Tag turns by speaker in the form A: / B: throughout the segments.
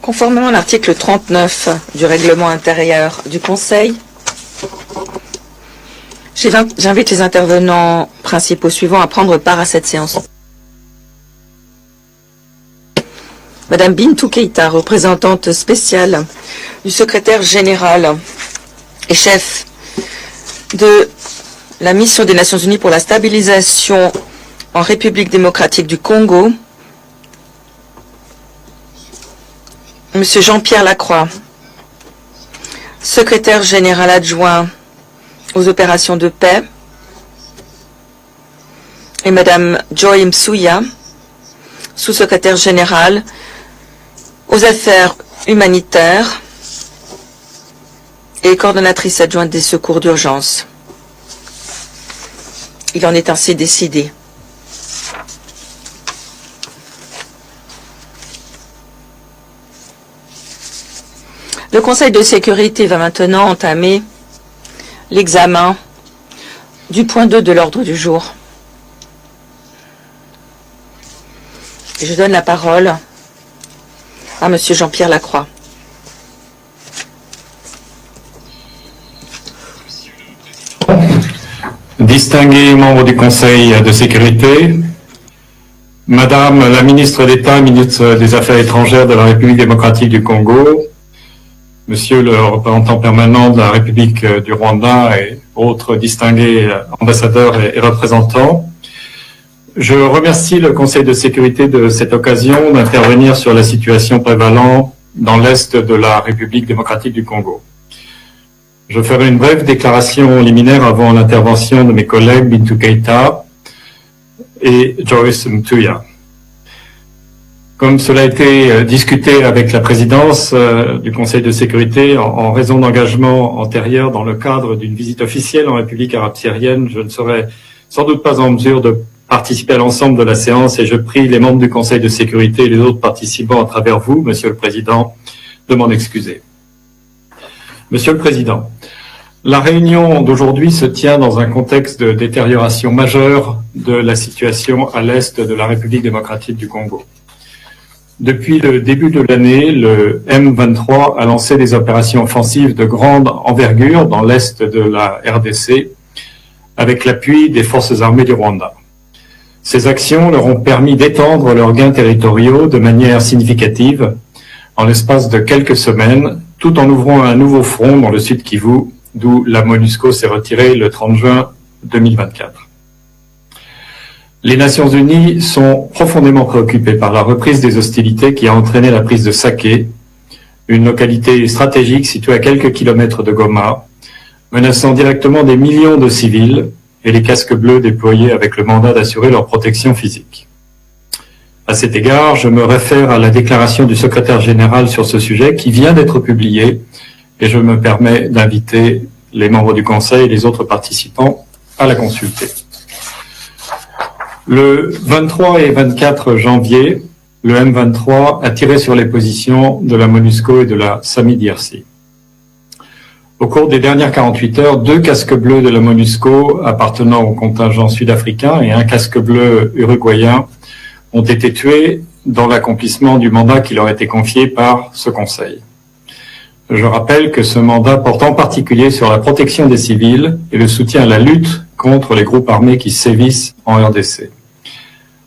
A: Conformément à l'article 39 du règlement intérieur du Conseil, j'invite les intervenants principaux suivants à prendre part à cette séance. Madame Bintou Keïta, représentante spéciale du secrétaire général et chef de la mission des Nations Unies pour la stabilisation en République démocratique du Congo, Monsieur Jean-Pierre Lacroix, secrétaire général adjoint aux opérations de paix, et Madame Joy Msuya, sous-secrétaire générale aux affaires humanitaires et coordonnatrice adjointe des secours d'urgence. Il en est ainsi décidé. Le Conseil de sécurité va maintenant entamer l'examen du point 2 de l'ordre du jour. Et je donne la parole à Monsieur Jean-Pierre Lacroix.
B: Distingués membres du Conseil de sécurité, Madame la ministre d'État, ministre des Affaires étrangères de la République démocratique du Congo, Monsieur le représentant permanent de la République du Rwanda et autres distingués ambassadeurs et représentants, je remercie le Conseil de sécurité de cette occasion d'intervenir sur la situation prévalant dans l'Est de la République démocratique du Congo. Je ferai une brève déclaration liminaire avant l'intervention de mes collègues Bintou Keïta et Joyce Msuya. Comme cela a été discuté avec la présidence du Conseil de sécurité en raison d'engagements antérieurs dans le cadre d'une visite officielle en République arabe syrienne, je ne serai sans doute pas en mesure de participer à l'ensemble de la séance et je prie les membres du Conseil de sécurité et les autres participants à travers vous, Monsieur le Président, de m'en excuser. Monsieur le Président, la réunion d'aujourd'hui se tient dans un contexte de détérioration majeure de la situation à l'est de la République démocratique du Congo. Depuis le début de l'année, le M23 a lancé des opérations offensives de grande envergure dans l'est de la RDC avec l'appui des forces armées du Rwanda. Ces actions leur ont permis d'étendre leurs gains territoriaux de manière significative en l'espace de quelques semaines, tout en ouvrant un nouveau front dans le sud Kivu, d'où la MONUSCO s'est retirée le 30 juin 2024. Les Nations Unies sont profondément préoccupées par la reprise des hostilités qui a entraîné la prise de Saké, une localité stratégique située à quelques kilomètres de Goma, menaçant directement des millions de civils et les casques bleus déployés avec le mandat d'assurer leur protection physique. À cet égard, je me réfère à la déclaration du secrétaire général sur ce sujet qui vient d'être publiée et je me permets d'inviter les membres du Conseil et les autres participants à la consulter. Le 23 et 24 janvier, le M23 a tiré sur les positions de la MONUSCO et de la SAMI-DRC. Au cours des dernières 48 heures, 2 casques bleus de la MONUSCO appartenant au contingent sud-africain et un casque bleu uruguayen ont été tués dans l'accomplissement du mandat qui leur a été confié par ce Conseil. Je rappelle que ce mandat porte en particulier sur la protection des civils et le soutien à la lutte contre les groupes armés qui sévissent en RDC.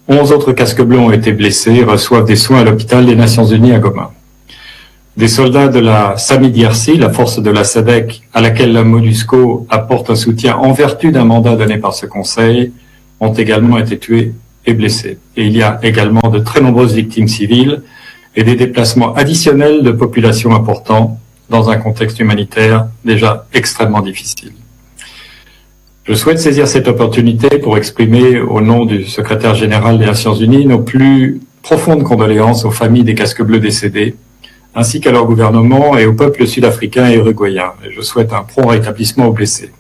B: 11 autres casques bleus ont été blessés et reçoivent des soins à l'hôpital des Nations Unies à Goma. Des soldats de la SAMI-DRC, la force de la SADC, à laquelle la MONUSCO apporte un soutien en vertu d'un mandat donné par ce Conseil, ont également été tués et blessés. Et il y a également de très nombreuses victimes civiles et des déplacements additionnels de populations importants dans un contexte humanitaire déjà extrêmement difficile. Je souhaite saisir cette opportunité pour exprimer, au nom du secrétaire général des Nations Unies, nos plus profondes condoléances aux familles des casques bleus décédés, ainsi qu'à leur gouvernement et au peuple sud-africain et uruguayen. Et je souhaite un prompt rétablissement aux blessés.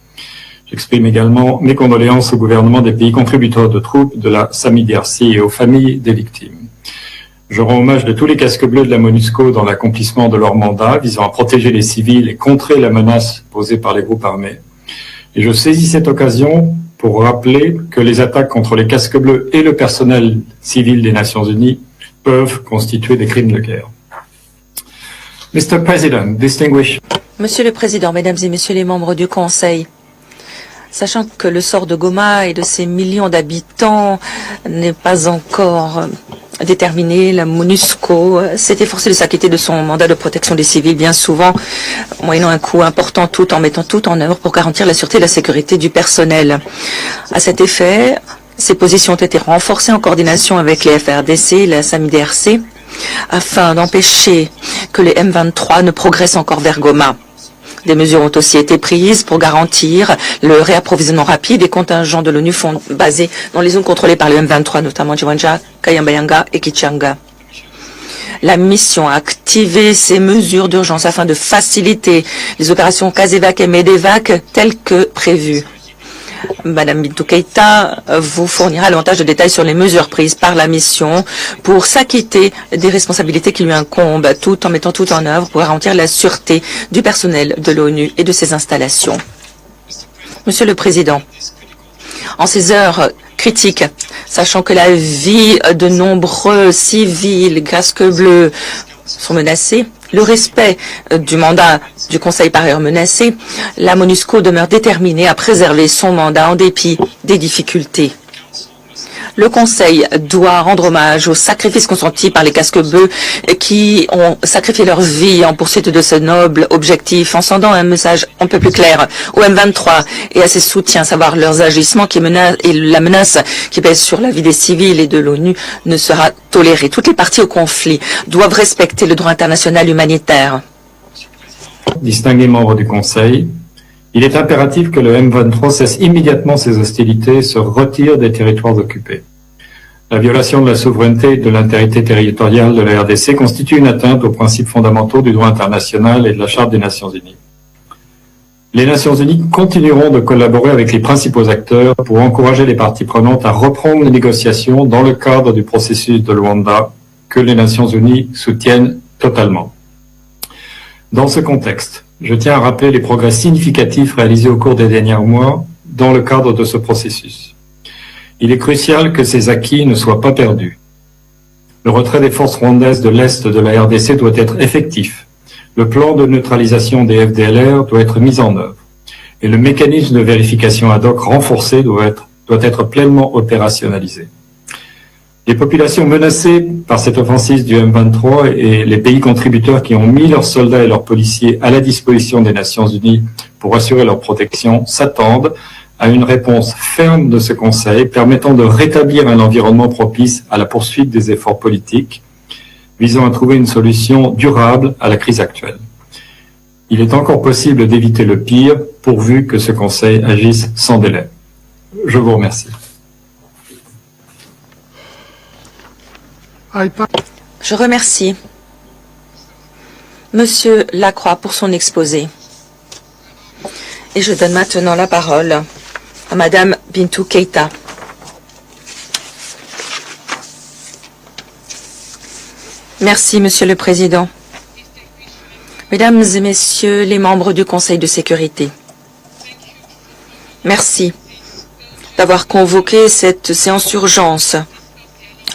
B: J'exprime également mes condoléances au gouvernement des pays contributeurs de troupes de la SAMI-DRC et aux familles des victimes. Je rends hommage de tous les casques bleus de la MONUSCO dans l'accomplissement de leur mandat visant à protéger les civils et contrer la menace posée par les groupes armés. Et je saisis cette occasion pour rappeler que les attaques contre les casques bleus et le personnel civil des Nations Unies peuvent constituer des crimes de guerre. Mr. President, distinguished...
A: Monsieur le Président, Mesdames et Messieurs les membres du Conseil, sachant que le sort de Goma et de ses millions d'habitants n'est pas encore déterminé, la MONUSCO s'est efforcée de s'acquitter de son mandat de protection des civils, bien souvent moyennant un coût important, tout en mettant tout en œuvre pour garantir la sûreté et la sécurité du personnel. À cet effet, ces positions ont été renforcées en coordination avec les FRDC et la SAMIDRC afin d'empêcher que les M23 ne progressent encore vers Goma. Des mesures ont aussi été prises pour garantir le réapprovisionnement rapide des contingents de l'ONU basés dans les zones contrôlées par le M23, notamment Jiwanja, Kayambayanga et Kichanga. La mission a activé ces mesures d'urgence afin de faciliter les opérations Casevac et Medevac telles que prévues. Madame Bintou Keïta vous fournira davantage de détails sur les mesures prises par la mission pour s'acquitter des responsabilités qui lui incombent, tout en mettant tout en œuvre pour garantir la sûreté du personnel de l'ONU et de ses installations. Monsieur le Président, en ces heures critiques, sachant que la vie de nombreux civils casques bleus sont menacés, le respect du mandat du Conseil par ailleurs menacé, la MONUSCO demeure déterminée à préserver son mandat en dépit des difficultés. Le Conseil doit rendre hommage aux sacrifices consentis par les casques bleus qui ont sacrifié leur vie en poursuite de ce noble objectif, en sendant un message un peu plus clair au M23 et à ses soutiens, à savoir leurs agissements et la menace qui pèse sur la vie des civils et de l'ONU ne sera tolérée. Toutes les parties au conflit doivent respecter le droit international humanitaire.
B: Distingués membres du Conseil, il est impératif que le M23 cesse immédiatement ses hostilités et se retire des territoires occupés. La violation de la souveraineté et de l'intégrité territoriale de la RDC constitue une atteinte aux principes fondamentaux du droit international et de la Charte des Nations Unies. Les Nations Unies continueront de collaborer avec les principaux acteurs pour encourager les parties prenantes à reprendre les négociations dans le cadre du processus de Luanda que les Nations Unies soutiennent totalement. Dans ce contexte, je tiens à rappeler les progrès significatifs réalisés au cours des derniers mois dans le cadre de ce processus. Il est crucial que ces acquis ne soient pas perdus. Le retrait des forces rwandaises de l'Est de la RDC doit être effectif. Le plan de neutralisation des FDLR doit être mis en œuvre. Et le mécanisme de vérification ad hoc renforcé doit être pleinement opérationnalisé. Les populations menacées par cette offensive du M23 et les pays contributeurs qui ont mis leurs soldats et leurs policiers à la disposition des Nations Unies pour assurer leur protection s'attendent à une réponse ferme de ce Conseil permettant de rétablir un environnement propice à la poursuite des efforts politiques visant à trouver une solution durable à la crise actuelle. Il est encore possible d'éviter le pire pourvu que ce Conseil agisse sans délai. Je vous remercie.
A: Je remercie Monsieur Lacroix pour son exposé. Et je donne maintenant la parole à Madame Bintou Keïta. Merci, Monsieur le Président. Mesdames et Messieurs les membres du Conseil de sécurité, merci d'avoir convoqué cette séance d'urgence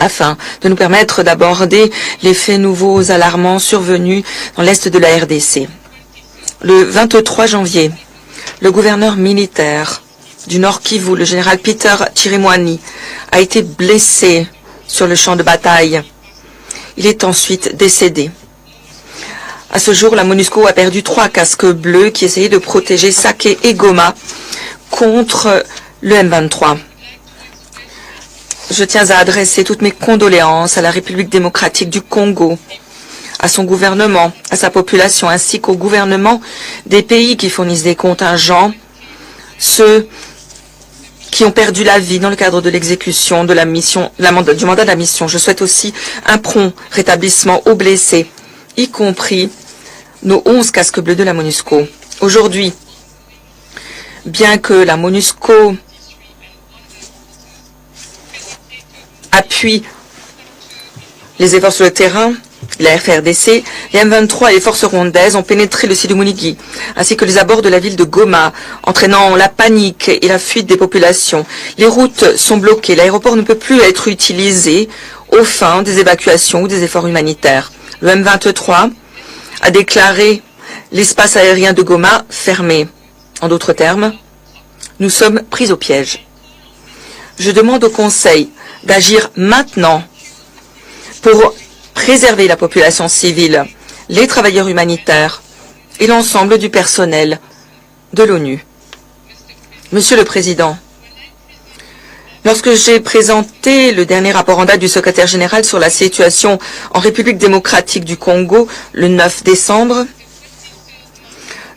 A: afin de nous permettre d'aborder les faits nouveaux alarmants survenus dans l'Est de la RDC. Le 23 janvier, le gouverneur militaire du Nord Kivu, le général Peter Chirimwani, a été blessé sur le champ de bataille. Il est ensuite décédé. À ce jour, la MONUSCO a perdu 3 casques bleus qui essayaient de protéger Sake et Goma contre le M23. Je tiens à adresser toutes mes condoléances à la République démocratique du Congo, à son gouvernement, à sa population, ainsi qu'au gouvernement des pays qui fournissent des contingents, ceux qui ont perdu la vie dans le cadre de l'exécution de la mission, du mandat de la mission. Je souhaite aussi un prompt rétablissement aux blessés, y compris nos 11 casques bleus de la MONUSCO. Aujourd'hui, bien que la MONUSCO appuie les efforts sur le terrain, la FRDC, les M23 et les forces rwandaises ont pénétré le Silumunigi, ainsi que les abords de la ville de Goma, entraînant la panique et la fuite des populations. Les routes sont bloquées, l'aéroport ne peut plus être utilisé aux fins des évacuations ou des efforts humanitaires. Le M23 a déclaré l'espace aérien de Goma fermé. En d'autres termes, nous sommes pris au piège. Je demande au Conseil d'agir maintenant pour préserver la population civile, les travailleurs humanitaires et l'ensemble du personnel de l'ONU. Monsieur le Président, lorsque j'ai présenté le dernier rapport en date du secrétaire général sur la situation en République démocratique du Congo le 9 décembre,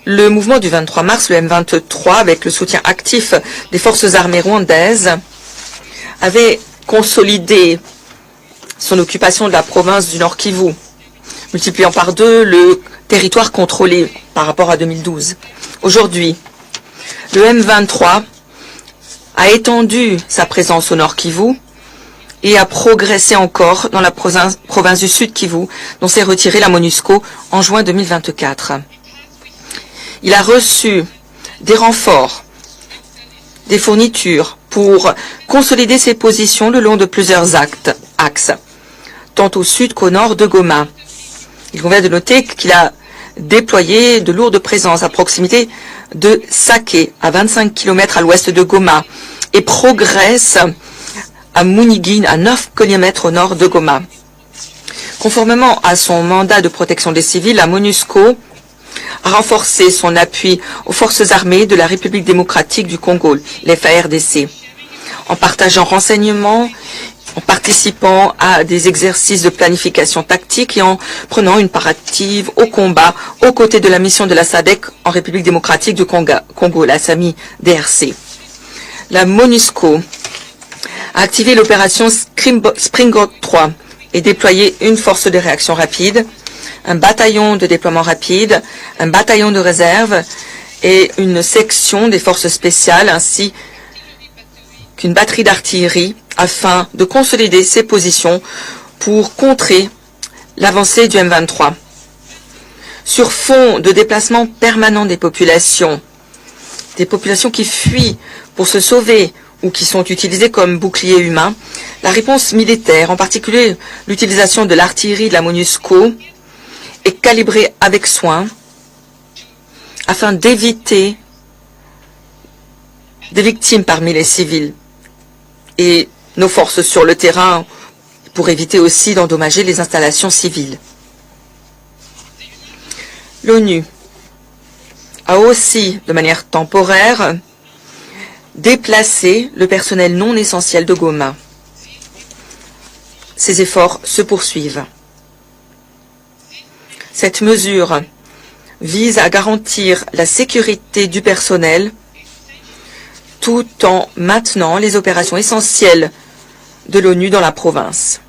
A: le mouvement du 23 mars, le M23, avec le soutien actif des forces armées rwandaises, avait consolidé son occupation de la province du Nord Kivu, multipliant par 2 le territoire contrôlé par rapport à 2012. Aujourd'hui, le M23 a étendu sa présence au Nord Kivu et a progressé encore dans la province du Sud Kivu, dont s'est retirée la MONUSCO en juin 2024. Il a reçu des renforts, des fournitures pour consolider ses positions le long de plusieurs axes, tant au sud qu'au nord de Goma. Il convient de noter qu'il a déployé de lourdes présences à proximité de Sake, à 25 km à l'ouest de Goma, et progresse à Munigine, à 9 km au nord de Goma. Conformément à son mandat de protection des civils, la MONUSCO a renforcé son appui aux forces armées de la République démocratique du Congo, les FARDC, en partageant renseignements, en participant à des exercices de planification tactique et en prenant une part active au combat aux côtés de la mission de la SADC en République démocratique du Congo, la SAMI-DRC. La MONUSCO a activé l'opération Springbok 3 et déployé une force de réaction rapide, un bataillon de déploiement rapide, un bataillon de réserve et une section des forces spéciales ainsi qu'une batterie d'artillerie afin de consolider ses positions pour contrer l'avancée du M23. Sur fond de déplacement permanent des populations qui fuient pour se sauver ou qui sont utilisées comme boucliers humains, la réponse militaire, en particulier l'utilisation de l'artillerie de la MONUSCO, est calibrée avec soin afin d'éviter des victimes parmi les civils et nos forces sur le terrain pour éviter aussi d'endommager les installations civiles. L'ONU a aussi, de manière temporaire, déplacé le personnel non essentiel de Goma. Ces efforts se poursuivent. Cette mesure vise à garantir la sécurité du personnel tout en maintenant les opérations essentielles de l'ONU dans la province.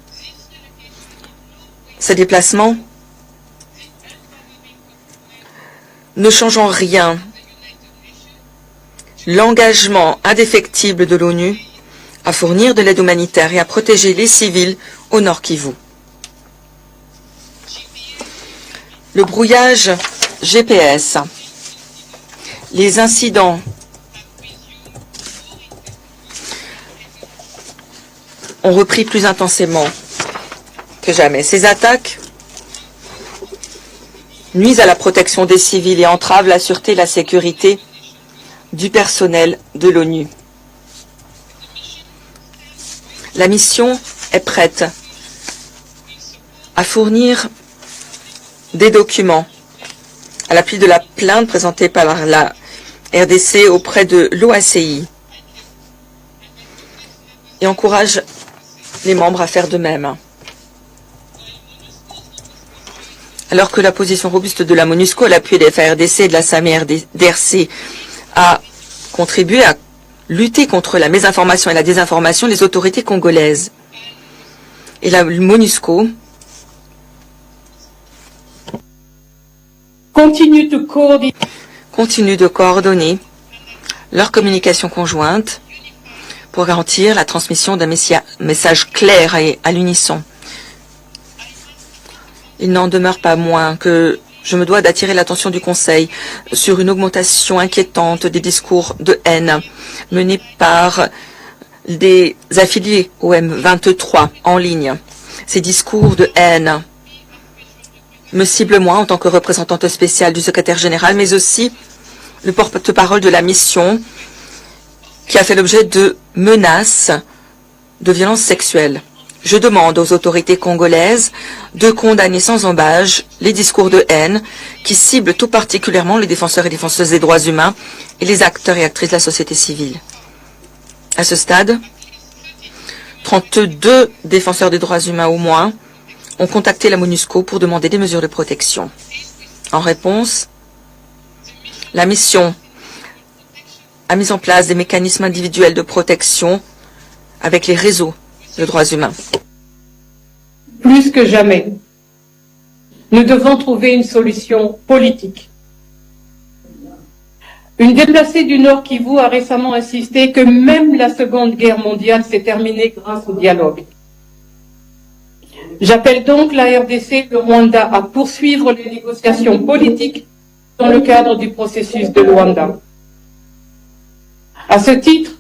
A: Ces déplacements ne changent en rien l'engagement indéfectible de l'ONU à fournir de l'aide humanitaire et à protéger les civils au Nord Kivu. Le brouillage GPS, les incidents ont repris plus intensément que jamais. Ces attaques nuisent à la protection des civils et entravent la sûreté et la sécurité du personnel de l'ONU. La mission est prête à fournir des documents à l'appui de la plainte présentée par la RDC auprès de l'OACI et encourage les membres à faire de même. Alors que la position robuste de la MONUSCO à l'appui des FARDC et de la SAMI-DRC a contribué à lutter contre la mésinformation et la désinformation, les autorités congolaises et la MONUSCO continuent de coordonner leur communication conjointe pour garantir la transmission d'un message clair et à l'unisson. Il n'en demeure pas moins que je me dois d'attirer l'attention du Conseil sur une augmentation inquiétante des discours de haine menés par des affiliés au M23 en ligne. Ces discours de haine me cible moi en tant que représentante spéciale du secrétaire général, mais aussi le porte-parole de la mission qui a fait l'objet de menaces de violences sexuelles. Je demande aux autorités congolaises de condamner sans embâche les discours de haine qui ciblent tout particulièrement les défenseurs et défenseuses des droits humains et les acteurs et actrices de la société civile. À ce stade, 32 défenseurs des droits humains au moins ont contacté la MONUSCO pour demander des mesures de protection. En réponse, la mission a mis en place des mécanismes individuels de protection avec les réseaux de droits humains.
C: Plus que jamais, nous devons trouver une solution politique. Une déplacée du Nord Kivu a récemment insisté que même la Seconde Guerre mondiale s'est terminée grâce au dialogue. J'appelle donc la RDC et le Rwanda à poursuivre les négociations politiques dans le cadre du processus de Luanda. À ce titre,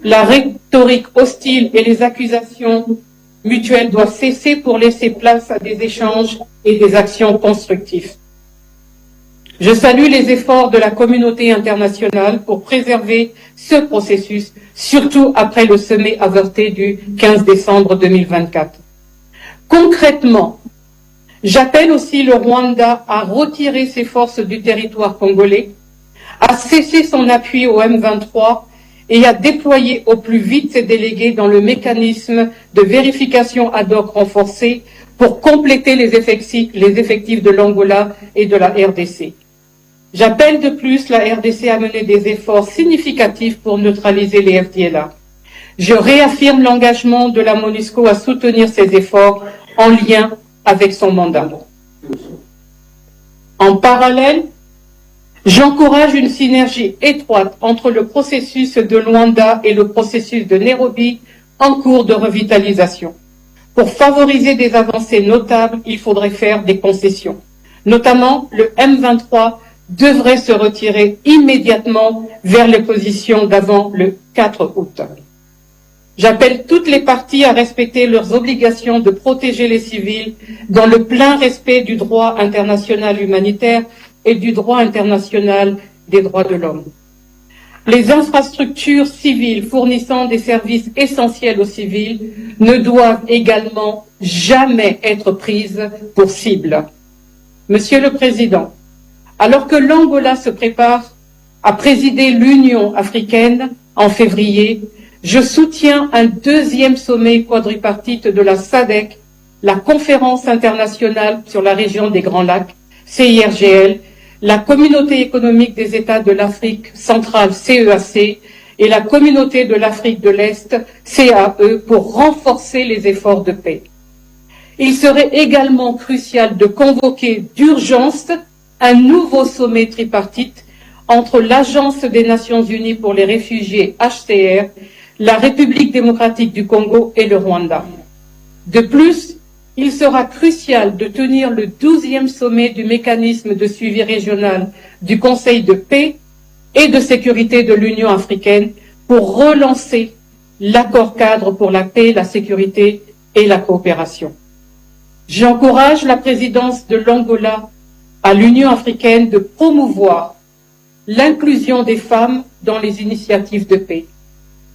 C: la rhétorique hostile et les accusations mutuelles doivent cesser pour laisser place à des échanges et des actions constructives. Je salue les efforts de la communauté internationale pour préserver ce processus, surtout après le sommet avorté du 15 décembre 2024. Concrètement, j'appelle aussi le Rwanda à retirer ses forces du territoire congolais, à cesser son appui au M23 et à déployer au plus vite ses délégués dans le mécanisme de vérification ad hoc renforcé pour compléter les effectifs de l'Angola et de la RDC. J'appelle de plus la RDC à mener des efforts significatifs pour neutraliser les FDLA. Je réaffirme l'engagement de la MONUSCO à soutenir ces efforts en lien avec son mandat. En parallèle, j'encourage une synergie étroite entre le processus de Luanda et le processus de Nairobi en cours de revitalisation. Pour favoriser des avancées notables, il faudrait faire des concessions. Notamment, le M23 devrait se retirer immédiatement vers les positions d'avant le 4 août. J'appelle toutes les parties à respecter leurs obligations de protéger les civils dans le plein respect du droit international humanitaire et du droit international des droits de l'homme. Les infrastructures civiles fournissant des services essentiels aux civils ne doivent également jamais être prises pour cible. Monsieur le Président, alors que l'Angola se prépare à présider l'Union africaine en février, je soutiens un deuxième sommet quadripartite de la SADC, la Conférence internationale sur la région des Grands Lacs, CIRGL, la Communauté économique des États de l'Afrique centrale, CEAC, et la Communauté de l'Afrique de l'Est, CAE, pour renforcer les efforts de paix. Il serait également crucial de convoquer d'urgence un nouveau sommet tripartite entre l'Agence des Nations Unies pour les réfugiés HCR, la République démocratique du Congo et le Rwanda. De plus, il sera crucial de tenir le 12e sommet du mécanisme de suivi régional du Conseil de paix et de sécurité de l'Union africaine pour relancer l'accord cadre pour la paix, la sécurité et la coopération. J'encourage la présidence de l'Angola à l'Union africaine de promouvoir l'inclusion des femmes dans les initiatives de paix.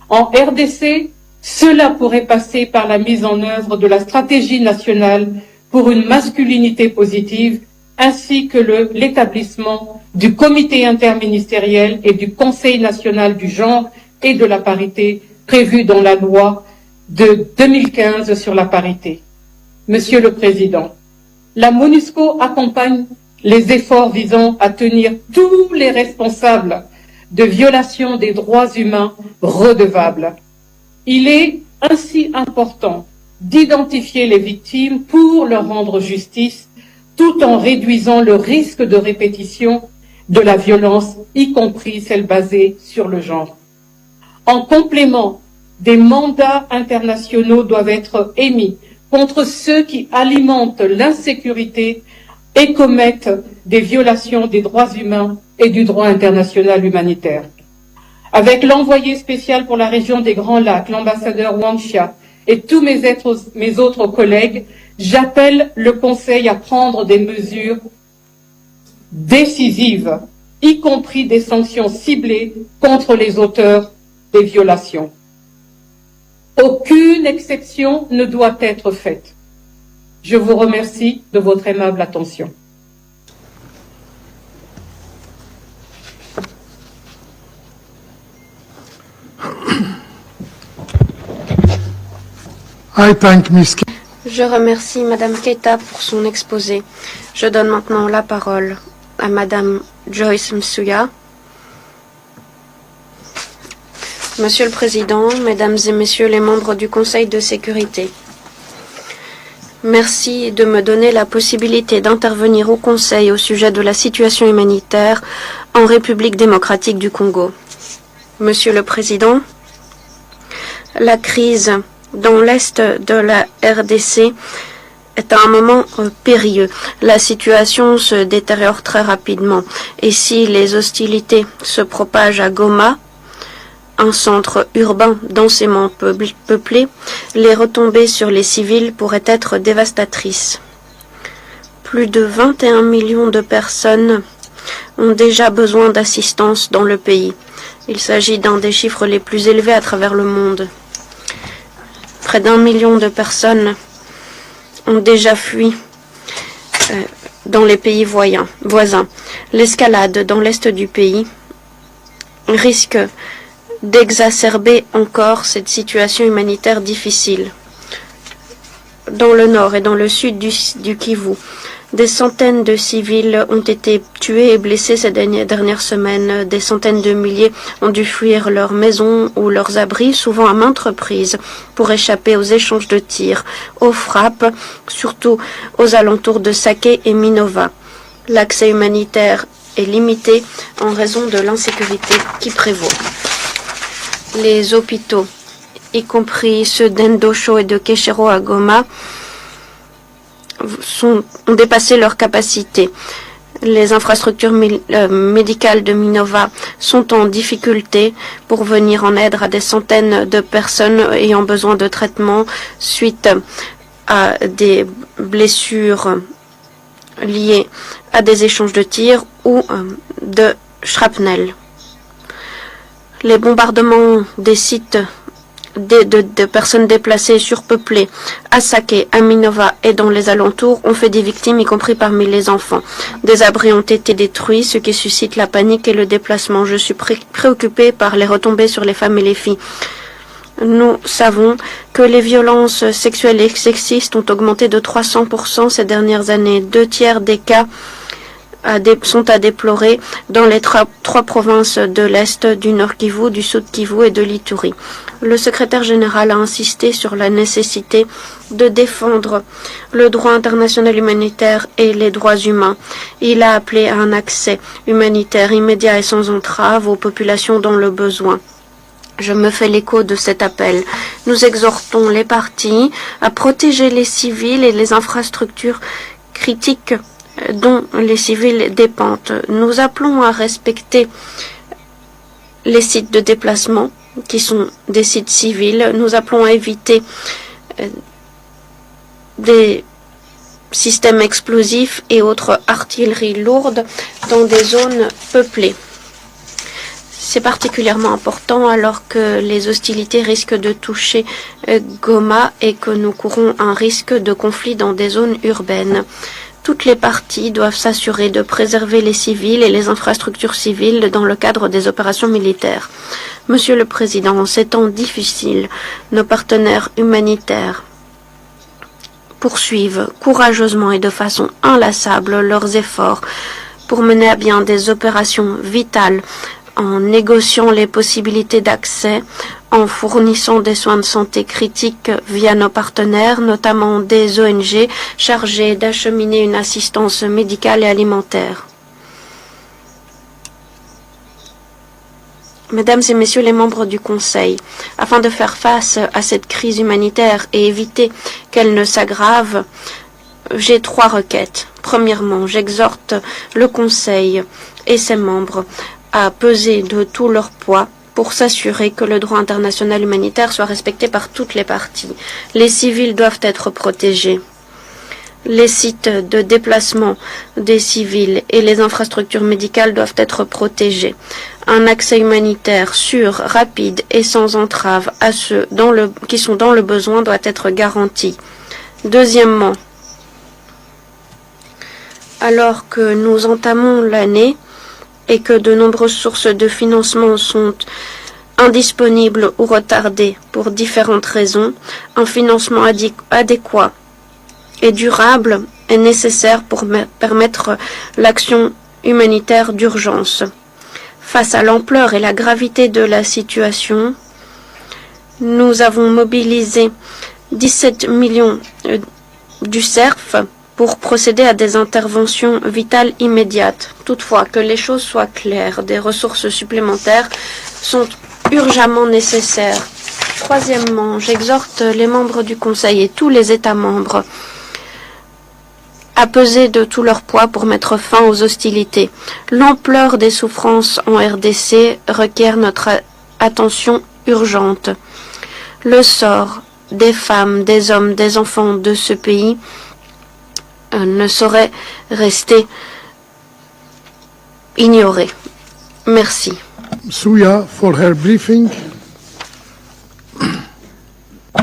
C: En RDC, cela pourrait passer par la mise en œuvre de la stratégie nationale pour une masculinité positive, ainsi que l'établissement du comité interministériel et du Conseil national du genre et de la parité prévu dans la loi de 2015 sur la parité. Monsieur le Président, la MONUSCO accompagne les efforts visant à tenir tous les responsables de violation des droits humains redevables. Il est ainsi important d'identifier les victimes pour leur rendre justice, tout en réduisant le risque de répétition de la violence, y compris celle basée sur le genre. En complément, des mandats internationaux doivent être émis contre ceux qui alimentent l'insécurité et commettent des violations des droits humains et du droit international humanitaire. Avec l'envoyé spécial pour la région des Grands Lacs, l'ambassadeur Wang Xia, et tous mes autres collègues, J'appelle le Conseil à prendre des mesures décisives, y compris des sanctions ciblées contre les auteurs des violations. Aucune exception ne doit être faite. Je vous remercie de votre aimable attention.
D: Je remercie Madame Keita pour son exposé. Je donne maintenant la parole à Madame Joyce Msuya. Monsieur le Président, Mesdames et Messieurs les membres du Conseil de sécurité, merci de me donner la possibilité d'intervenir au Conseil au sujet de la situation humanitaire en République démocratique du Congo. Monsieur le Président, la crise dans l'est de la RDC est à un moment périlleux. La situation se détériore très rapidement et si les hostilités se propagent à Goma, un centre urbain densément peuplé, les retombées sur les civils pourraient être dévastatrices. Plus de 21 millions de personnes ont déjà besoin d'assistance dans le pays. Il s'agit d'un des chiffres les plus élevés à travers le monde. Près d'1 million de personnes ont déjà fui dans les pays voisins. L'escalade dans l'est du pays risque d'exacerber encore cette situation humanitaire difficile. Dans le nord et dans le sud du Kivu, des centaines de civils ont été tués et blessés ces dernières semaines. Des centaines de milliers ont dû fuir leurs maisons ou leurs abris, souvent à maintes reprises, pour échapper aux échanges de tirs, aux frappes, surtout aux alentours de Sake et Minova. L'accès humanitaire est limité en raison de l'insécurité qui prévaut. Les hôpitaux, y compris ceux d'Endosho et de Keshero à Goma, ont dépassé leur capacité. Les infrastructures médicales de Minova sont en difficulté pour venir en aide à des centaines de personnes ayant besoin de traitement suite à des blessures liées à des échanges de tirs ou de shrapnel. Les bombardements des sites de personnes déplacées et surpeuplées à Sake, à Minova et dans les alentours ont fait des victimes, y compris parmi les enfants. Des abris ont été détruits, ce qui suscite la panique et le déplacement. Je suis préoccupée par les retombées sur les femmes et les filles. Nous savons que les violences sexuelles et sexistes ont augmenté de 300% ces dernières années. 2/3 des cas sont à déplorer dans les trois provinces de l'Est, du Nord Kivu, du Sud Kivu et de l'Ituri. Le secrétaire général a insisté sur la nécessité de défendre le droit international humanitaire et les droits humains. Il a appelé à un accès humanitaire immédiat et sans entrave aux populations dans le besoin. Je me fais l'écho de cet appel. Nous exhortons les parties à protéger les civils et les infrastructures critiques dont les civils dépendent. Nous appelons à respecter les sites de déplacement qui sont des sites civils. Nous appelons à éviter des systèmes explosifs et autres artilleries lourdes dans des zones peuplées. C'est particulièrement important alors que les hostilités risquent de toucher Goma et que nous courons un risque de conflit dans des zones urbaines. Toutes les parties doivent s'assurer de préserver les civils et les infrastructures civiles dans le cadre des opérations militaires. Monsieur le Président, en ces temps difficiles, nos partenaires humanitaires poursuivent courageusement et de façon inlassable leurs efforts pour mener à bien des opérations vitales en négociant les possibilités d'accès, en fournissant des soins de santé critiques via nos partenaires, notamment des ONG chargées d'acheminer une assistance médicale et alimentaire. Mesdames et Messieurs les membres du Conseil, afin de faire face à cette crise humanitaire et éviter qu'elle ne s'aggrave, j'ai 3 requêtes. Premièrement, j'exhorte le Conseil et ses membres à peser de tout leur poids pour s'assurer que le droit international humanitaire soit respecté par toutes les parties. Les civils doivent être protégés. Les sites de déplacement des civils et les infrastructures médicales doivent être protégés. Un accès humanitaire sûr, rapide et sans entrave à ceux qui sont dans le besoin doit être garanti. Deuxièmement, alors que nous entamons l'année et que de nombreuses sources de financement sont indisponibles ou retardées pour différentes raisons, un financement adéquat et durable est nécessaire pour permettre l'action humanitaire d'urgence. Face à l'ampleur et la gravité de la situation, nous avons mobilisé 17 millions du CERF pour procéder à des interventions vitales immédiates. Toutefois, que les choses soient claires, des ressources supplémentaires sont urgemment nécessaires. Troisièmement, j'exhorte les membres du Conseil et tous les États membres à peser de tout leur poids pour mettre fin aux hostilités. L'ampleur des souffrances en RDC requiert notre attention urgente. Le sort des femmes, des hommes, des enfants de ce pays ne saurait rester ignoré. Merci.
E: Souya for her briefing.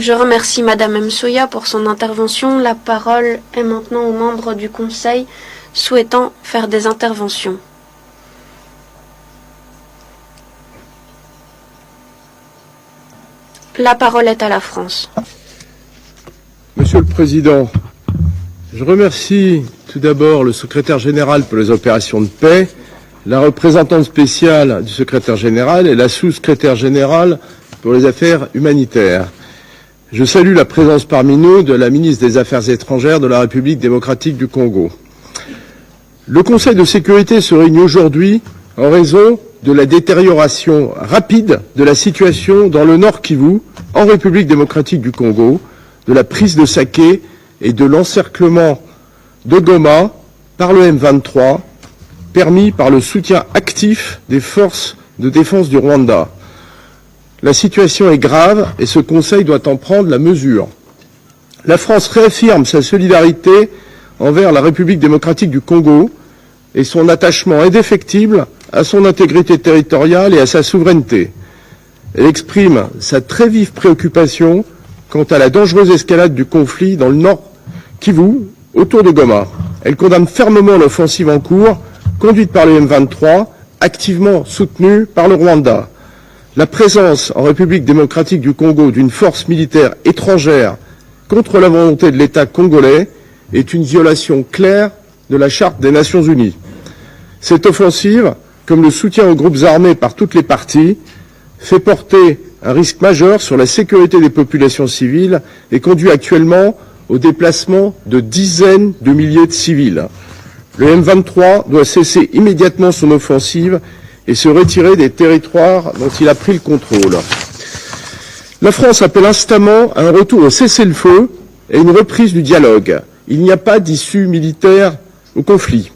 D: Je remercie Madame Msuya pour son intervention. La parole est maintenant aux membres du Conseil souhaitant faire des interventions. La parole est à la France.
E: Monsieur le Président, je remercie tout d'abord le secrétaire général pour les opérations de paix, la représentante spéciale du secrétaire général et la sous-secrétaire générale pour les affaires humanitaires. Je salue la présence parmi nous de la ministre des Affaires étrangères de la République démocratique du Congo. Le Conseil de sécurité se réunit aujourd'hui en raison de la détérioration rapide de la situation dans le Nord Kivu, en République démocratique du Congo, de la prise de Saké et de l'encerclement de Goma par le M23, permis par le soutien actif des forces de défense du Rwanda. La situation est grave et ce Conseil doit en prendre la mesure. La France réaffirme sa solidarité envers la République démocratique du Congo et son attachement indéfectible à son intégrité territoriale et à sa souveraineté. Elle exprime sa très vive préoccupation quant à la dangereuse escalade du conflit dans le Nord Kivu, autour de Goma. Elle condamne fermement l'offensive en cours, conduite par le M23, activement soutenue par le Rwanda. La présence en République démocratique du Congo d'une force militaire étrangère contre la volonté de l'État congolais est une violation claire de la Charte des Nations Unies. Cette offensive, comme le soutien aux groupes armés par toutes les parties, fait porter un risque majeur sur la sécurité des populations civiles et conduit actuellement au déplacement de dizaines de milliers de civils. Le M23 doit cesser immédiatement son offensive et se retirer des territoires dont il a pris le contrôle. La France appelle instamment à un retour au cessez-le-feu et une reprise du dialogue. Il n'y a pas d'issue militaire au conflit.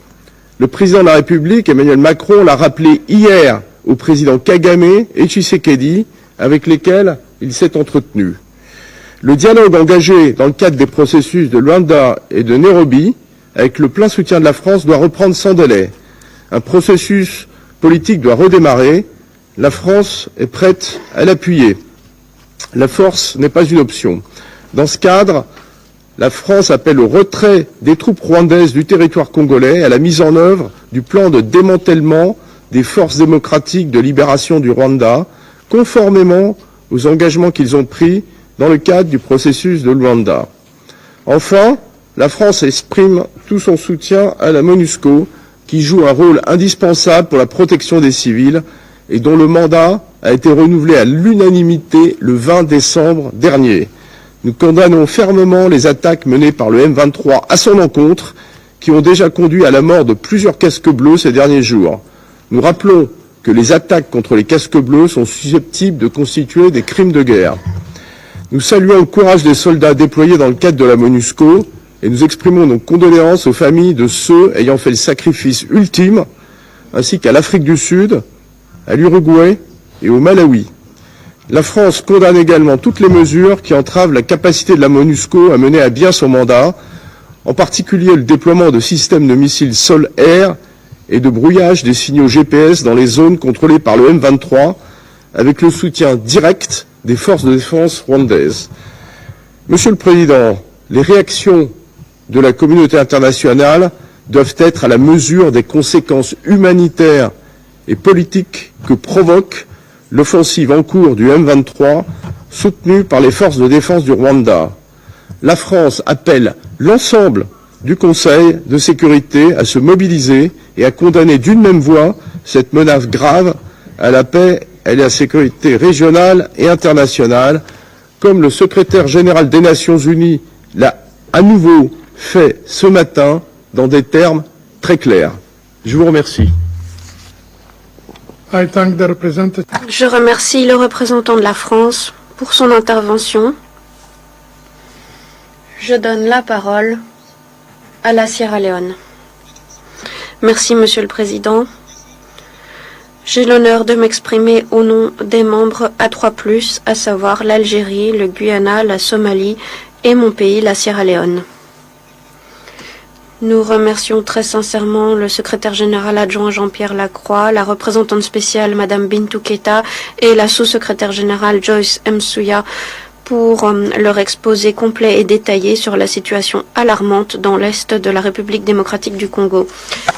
E: Le président de la République, Emmanuel Macron, l'a rappelé hier au président Kagame et Tshisekedi, avec lesquels il s'est entretenu. Le dialogue engagé dans le cadre des processus de Luanda et de Nairobi, avec le plein soutien de la France, doit reprendre sans délai. Un processus politique doit redémarrer. La France est prête à l'appuyer. La force n'est pas une option. Dans ce cadre, la France appelle au retrait des troupes rwandaises du territoire congolais, à la mise en œuvre du plan de démantèlement des forces démocratiques de libération du Rwanda, conformément aux engagements qu'ils ont pris dans le cadre du processus de Luanda. Enfin, la France exprime tout son soutien à la MONUSCO, qui joue un rôle indispensable pour la protection des civils et dont le mandat a été renouvelé à l'unanimité le 20 décembre dernier. Nous condamnons fermement les attaques menées par le M23 à son encontre, qui ont déjà conduit à la mort de plusieurs casques bleus ces derniers jours. Nous rappelons que les attaques contre les casques bleus sont susceptibles de constituer des crimes de guerre. Nous saluons le courage des soldats déployés dans le cadre de la MONUSCO et nous exprimons nos condoléances aux familles de ceux ayant fait le sacrifice ultime, ainsi qu'à l'Afrique du Sud, à l'Uruguay et au Malawi. La France condamne également toutes les mesures qui entravent la capacité de la MONUSCO à mener à bien son mandat, en particulier le déploiement de systèmes de missiles sol-air et de brouillage des signaux GPS dans les zones contrôlées par le M23, avec le soutien direct des forces de défense rwandaises. Monsieur le Président, les réactions de la communauté internationale doivent être à la mesure des conséquences humanitaires et politiques que provoque l'offensive en cours du M23, soutenue par les forces de défense du Rwanda. La France appelle l'ensemble du Conseil de sécurité à se mobiliser et à condamner d'une même voix cette menace grave à la paix et à la sécurité régionale et internationale, comme le secrétaire général des Nations Unies l'a à nouveau fait ce matin dans des termes très clairs. Je vous remercie.
D: Je remercie le représentant de la France pour son intervention. Je donne la parole à la Sierra Leone. Merci, Monsieur le Président. J'ai l'honneur de m'exprimer au nom des membres A3+, à savoir l'Algérie, le Guyana, la Somalie et mon pays, la Sierra Leone. Nous remercions très sincèrement le secrétaire général adjoint Jean-Pierre Lacroix, la représentante spéciale Madame Bintou Keïta et la sous-secrétaire générale Joyce Msuya pour leur exposé complet et détaillé sur la situation alarmante dans l'Est de la République démocratique du Congo.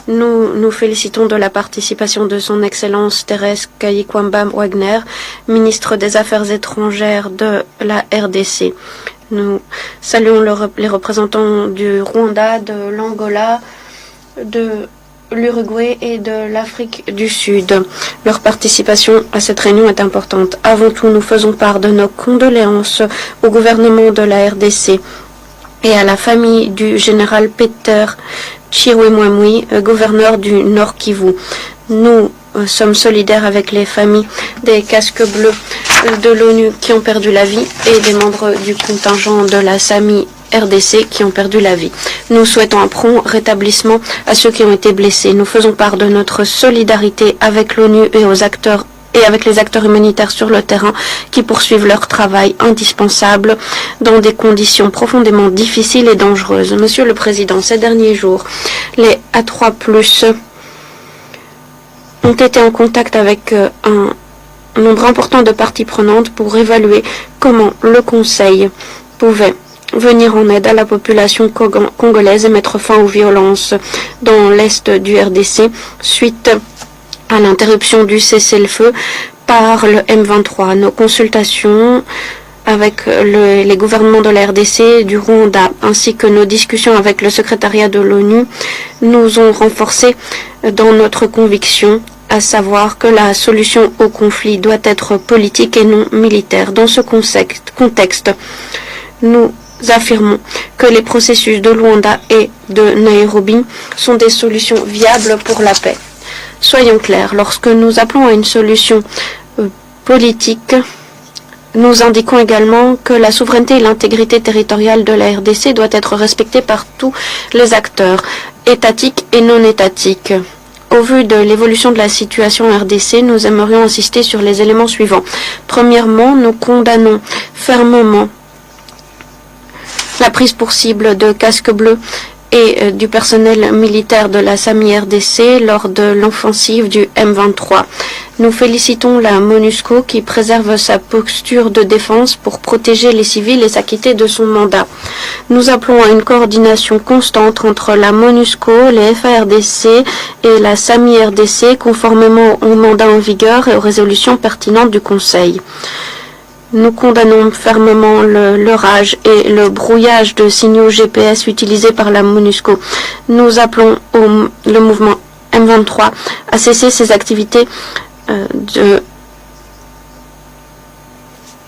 D: Nous nous félicitons de la participation de son Excellence Thérèse Kayikwamba Wagner, ministre des Affaires étrangères de la RDC. Nous saluons les représentants du Rwanda, de l'Angola, de l'Uruguay et de l'Afrique du Sud. Leur participation à cette réunion est importante. Avant tout, nous faisons part de nos condoléances au gouvernement de la RDC et à la famille du général Peter Chiwemwemwi, gouverneur du Nord Kivu. Nous sommes solidaires avec les familles des casques bleus de l'ONU qui ont perdu la vie et des membres du contingent de la SAMI RDC qui ont perdu la vie. Nous souhaitons un prompt rétablissement à ceux qui ont été blessés. Nous faisons part de notre solidarité avec l'ONU et avec les acteurs humanitaires sur le terrain qui poursuivent leur travail indispensable dans des conditions profondément difficiles et dangereuses. Monsieur le Président, ces derniers jours, les A3+, ont été en contact avec un nombre important de parties prenantes pour évaluer comment le Conseil pouvait venir en aide à la population congolaise et mettre fin aux violences dans l'est du RDC suite à l'interruption du cessez-le-feu par le M23. Nos consultations avec les gouvernements de la RDC et du Rwanda, ainsi que nos discussions avec le secrétariat de l'ONU, nous ont renforcés dans notre conviction, à savoir que la solution au conflit doit être politique et non militaire. Dans ce contexte, nous affirmons que les processus de Luanda et de Nairobi sont des solutions viables pour la paix. Soyons clairs, lorsque nous appelons à une solution politique, nous indiquons également que la souveraineté et l'intégrité territoriale de la RDC doit être respectée par tous les acteurs, étatiques et non étatiques. Au vu de l'évolution de la situation en RDC, nous aimerions insister sur les éléments suivants. Premièrement, nous condamnons fermement la prise pour cible de casques bleus et du personnel militaire de la SAMI RDC lors de l'offensive du M23. Nous félicitons la MONUSCO qui préserve sa posture de défense pour protéger les civils et s'acquitter de son mandat. Nous appelons à une coordination constante entre la MONUSCO, les FARDC et la SAMI RDC conformément au mandat en vigueur et aux résolutions pertinentes du Conseil. Nous condamnons fermement le leurrage et le brouillage de signaux GPS utilisés par la MONUSCO. Nous appelons le mouvement M23 à cesser ses activités de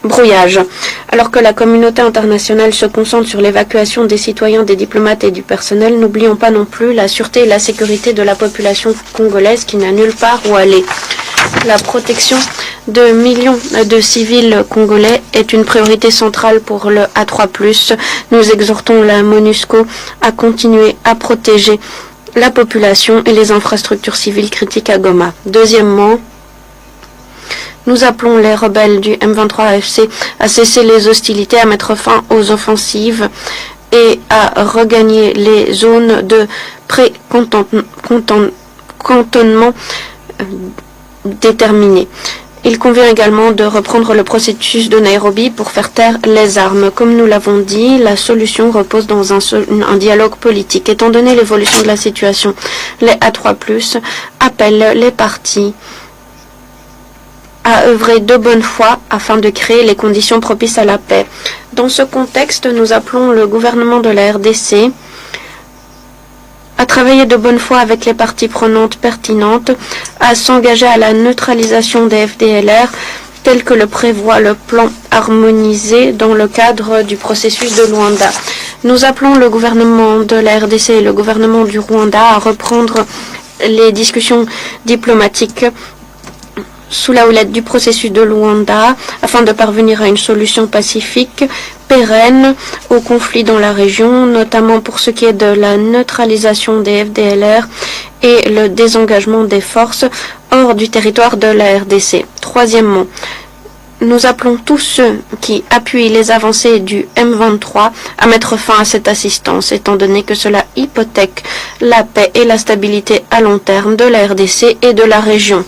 D: brouillage. Alors que la communauté internationale se concentre sur l'évacuation des citoyens, des diplomates et du personnel, n'oublions pas non plus la sûreté et la sécurité de la population congolaise qui n'a nulle part où aller. La protection de millions de civils congolais est une priorité centrale pour le A3+. Nous exhortons la MONUSCO à continuer à protéger la population et les infrastructures civiles critiques à Goma. Deuxièmement, nous appelons les rebelles du M23 AFC à cesser les hostilités, à mettre fin aux offensives et à regagner les zones de pré-cantonnement déterminées. Il convient également de reprendre le processus de Nairobi pour faire taire les armes. Comme nous l'avons dit, la solution repose dans un dialogue politique. Étant donné l'évolution de la situation, les A3+, appellent les partis à œuvrer de bonne foi afin de créer les conditions propices à la paix. Dans ce contexte, nous appelons le gouvernement de la RDC à travailler de bonne foi avec les parties prenantes pertinentes, à s'engager à la neutralisation des FDLR tel que le prévoit le plan harmonisé dans le cadre du processus de Luanda. Nous appelons le gouvernement de la RDC et le gouvernement du Rwanda à reprendre les discussions diplomatiques sous la houlette du processus de Luanda afin de parvenir à une solution pacifique, pérenne au conflit dans la région, notamment pour ce qui est de la neutralisation des FDLR et le désengagement des forces hors du territoire de la RDC. Troisièmement, nous appelons tous ceux qui appuient les avancées du M23 à mettre fin à cette assistance, étant donné que cela hypothèque la paix et la stabilité à long terme de la RDC et de la région.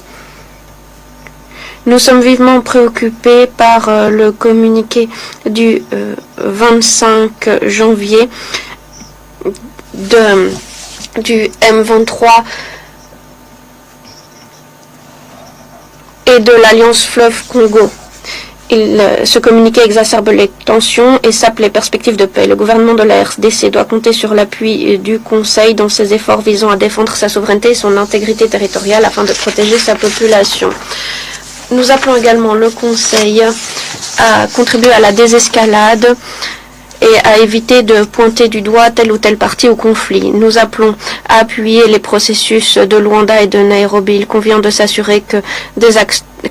D: Nous sommes vivement préoccupés par le communiqué du 25 janvier du M23 et de l'Alliance Fleuve Congo. Ce communiqué exacerbe les tensions et sape les perspectives de paix. Le gouvernement de la RDC doit compter sur l'appui du Conseil dans ses efforts visant à défendre sa souveraineté et son intégrité territoriale afin de protéger sa population. Nous appelons également le Conseil à contribuer à la désescalade et à éviter de pointer du doigt telle ou telle partie au conflit. Nous appelons à appuyer les processus de Luanda et de Nairobi. Il convient de s'assurer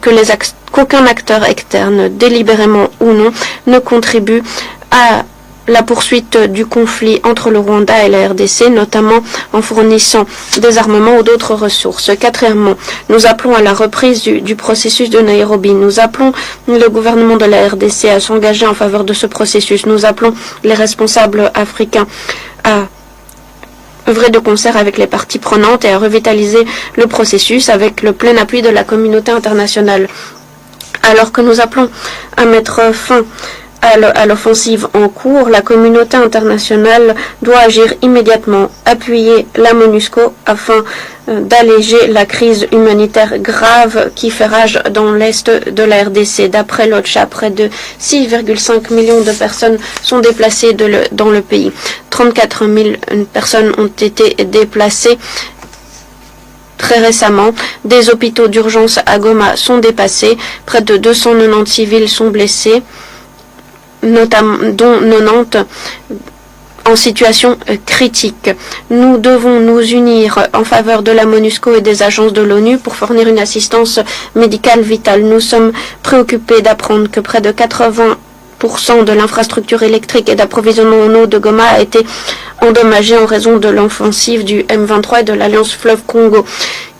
D: qu'aucun acteur externe, délibérément ou non, ne contribue à la poursuite du conflit entre le Rwanda et la RDC, notamment en fournissant des armements ou d'autres ressources. Quatrièmement, nous appelons à la reprise du processus de Nairobi. Nous appelons le gouvernement de la RDC à s'engager en faveur de ce processus. Nous appelons les responsables africains à œuvrer de concert avec les parties prenantes et à revitaliser le processus avec le plein appui de la communauté internationale. Alors que nous appelons à mettre fin à l'offensive en cours, la communauté internationale doit agir immédiatement, appuyer la MONUSCO afin d'alléger la crise humanitaire grave qui fait rage dans l'est de la RDC. D'après l'OCHA, près de 6,5 millions de personnes sont déplacées dans le pays. 34 000 personnes ont été déplacées très récemment. Des hôpitaux d'urgence à Goma sont dépassés. Près de 290 civils sont blessés, dont 90 en situation critique. Nous devons nous unir en faveur de la MONUSCO et des agences de l'ONU pour fournir une assistance médicale vitale. Nous sommes préoccupés d'apprendre que près de 80% de l'infrastructure électrique et d'approvisionnement en eau de Goma a été endommagée en raison de l'offensive du M23 et de l'Alliance Fleuve Congo.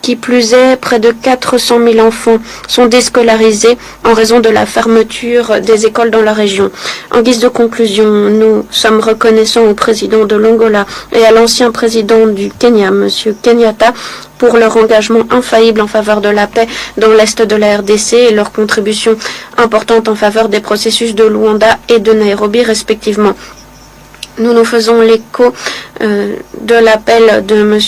D: Qui plus est, près de 400 000 enfants sont déscolarisés en raison de la fermeture des écoles dans la région. En guise de conclusion, nous sommes reconnaissants au président de l'Angola et à l'ancien président du Kenya, M. Kenyatta, pour leur engagement infaillible en faveur de la paix dans l'est de la RDC et leur contribution importante en faveur des processus de Luanda et de Nairobi respectivement. Nous nous faisons l'écho de l'appel de M.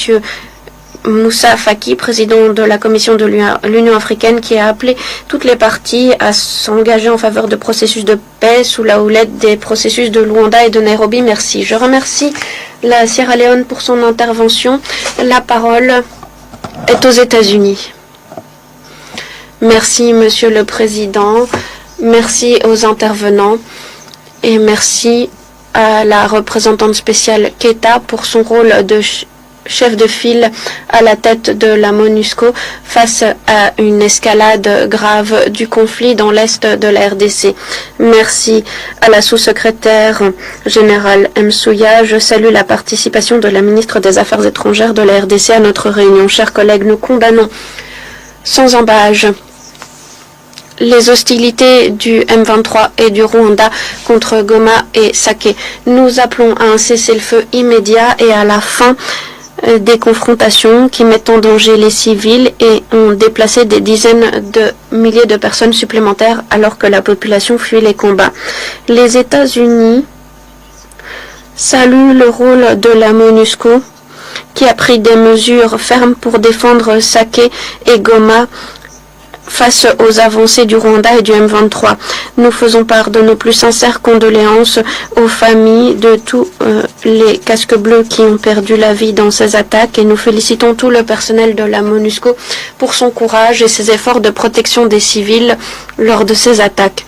D: Moussa Faki, président de la Commission de l'Union africaine, qui a appelé toutes les parties à s'engager en faveur de processus de paix sous la houlette des processus de Luanda et de Nairobi. Merci. Je remercie la Sierra Leone pour son intervention. La parole est aux États-Unis. Merci, Monsieur le Président. Merci aux intervenants et merci à la représentante spéciale Keita pour son rôle de chef de file à la tête de la MONUSCO face à une escalade grave du conflit dans l'est de la RDC. Merci à la sous-secrétaire générale Msuya. Je salue la participation de la ministre des Affaires étrangères de la RDC à notre réunion. Chers collègues, nous condamnons sans embâche les hostilités du M23 et du Rwanda contre Goma et Sake. Nous appelons à un cessez-le-feu immédiat et à la fin des confrontations qui mettent en danger les civils et ont déplacé des dizaines de milliers de personnes supplémentaires alors que la population fuit les combats. Les États-Unis saluent le rôle de la MONUSCO qui a pris des mesures fermes pour défendre Sake et Goma face aux avancées du Rwanda et du M23. Nous faisons part de nos plus sincères condoléances aux familles de tous les casques bleus qui ont perdu la vie dans ces attaques et nous félicitons tout le personnel de la MONUSCO pour son courage et ses efforts de protection des civils lors de ces attaques.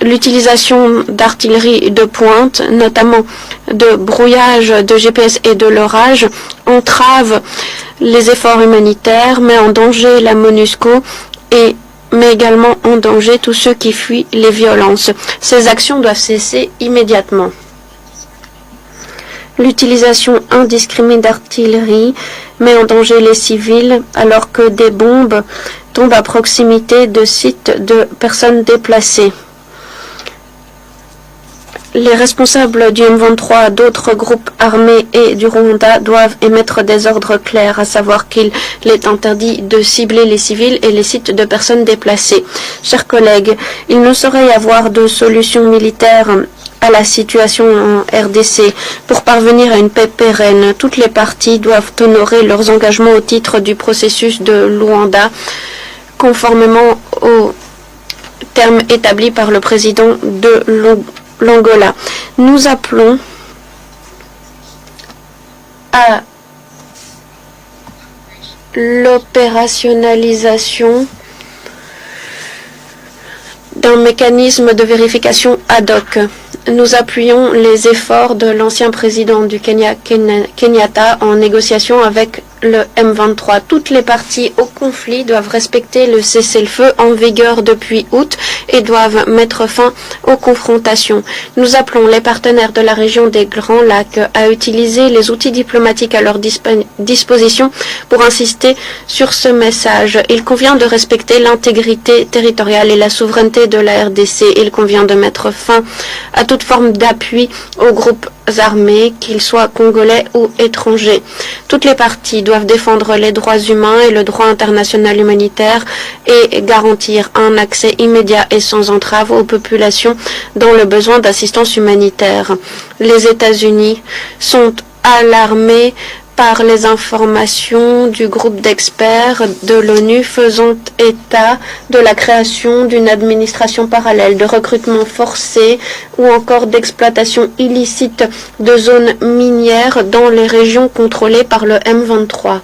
D: L'utilisation d'artillerie de pointe, notamment de brouillage de GPS et de l'orage, entrave les efforts humanitaires, met en danger la MONUSCO et met également en danger tous ceux qui fuient les violences. Ces actions doivent cesser immédiatement. L'utilisation indiscriminée d'artillerie met en danger les civils alors que des bombes tombent à proximité de sites de personnes déplacées. Les responsables du M23, d'autres groupes armés et du Rwanda doivent émettre des ordres clairs, à savoir qu'il est interdit de cibler les civils et les sites de personnes déplacées. Chers collègues, il ne saurait y avoir de solution militaire à la situation en RDC. Pour parvenir à une paix pérenne, toutes les parties doivent honorer leurs engagements au titre du processus de Luanda, conformément aux termes établis par le président de l'Angola. Nous appelons à l'opérationnalisation d'un mécanisme de vérification ad hoc. Nous appuyons les efforts de l'ancien président du Kenya, Kenyatta, en négociation avec le M23. Toutes les parties au conflit doivent respecter le cessez-le-feu en vigueur depuis août et doivent mettre fin aux confrontations. Nous appelons les partenaires de la région des Grands Lacs à utiliser les outils diplomatiques à leur disposition pour insister sur ce message. Il convient de respecter l'intégrité territoriale et la souveraineté de la RDC. Il convient de mettre fin à toute forme d'appui aux groupes armés, qu'ils soient congolais ou étrangers. Toutes les parties doivent défendre les droits humains et le droit international humanitaire et garantir un accès immédiat et sans entrave aux populations dans le besoin d'assistance humanitaire. Les États-Unis sont alarmés par les informations du groupe d'experts de l'ONU faisant état de la création d'une administration parallèle, de recrutement forcé ou encore d'exploitation illicite de zones minières dans les régions contrôlées par le M23.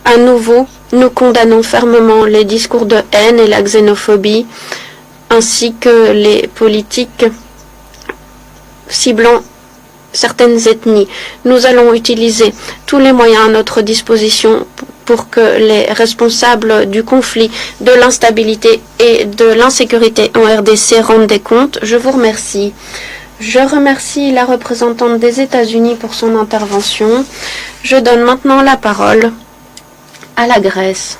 D: À nouveau, nous condamnons fermement les discours de haine et la xénophobie, ainsi que les politiques ciblant certaines ethnies. Nous allons utiliser tous les moyens à notre disposition pour que les responsables du conflit, de l'instabilité et de l'insécurité en RDC rendent des comptes. Je vous remercie. Je remercie la représentante des États-Unis pour son intervention. Je donne maintenant la parole à la Grèce.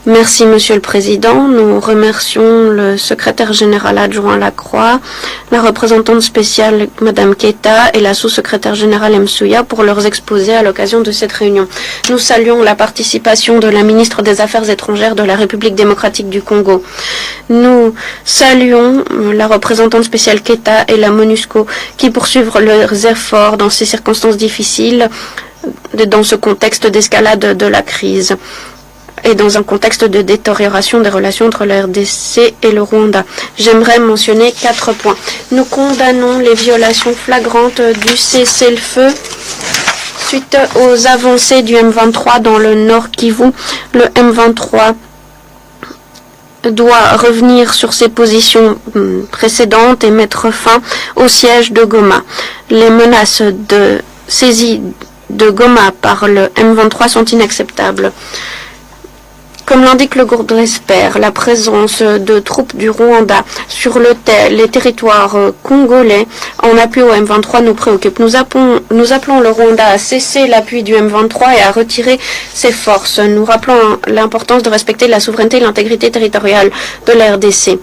D: Merci, Monsieur le Président. Nous remercions le secrétaire général adjoint Lacroix, la représentante spéciale Madame Keita et la sous-secrétaire générale Msuya pour leurs exposés à l'occasion de cette réunion. Nous saluons la participation de la ministre des Affaires étrangères de la République démocratique du Congo. Nous saluons la représentante spéciale Keita et la MONUSCO qui poursuivent leurs efforts dans ces circonstances difficiles, dans ce contexte d'escalade de la crise et dans un contexte de détérioration des relations entre la RDC et le Rwanda. J'aimerais mentionner 4 points. Nous condamnons les violations flagrantes du cessez-le-feu suite aux avancées du M23 dans le Nord Kivu. Le M23 doit revenir sur ses positions précédentes et mettre fin au siège de Goma. Les menaces de saisie de Goma par le M23 sont inacceptables. Comme l'indique le groupe Dresper, la présence de troupes du Rwanda sur les territoires congolais en appui au M23 nous préoccupe. Nous appelons le Rwanda à cesser l'appui du M23 et à retirer ses forces. Nous rappelons l'importance de respecter la souveraineté et l'intégrité territoriale de la RDC.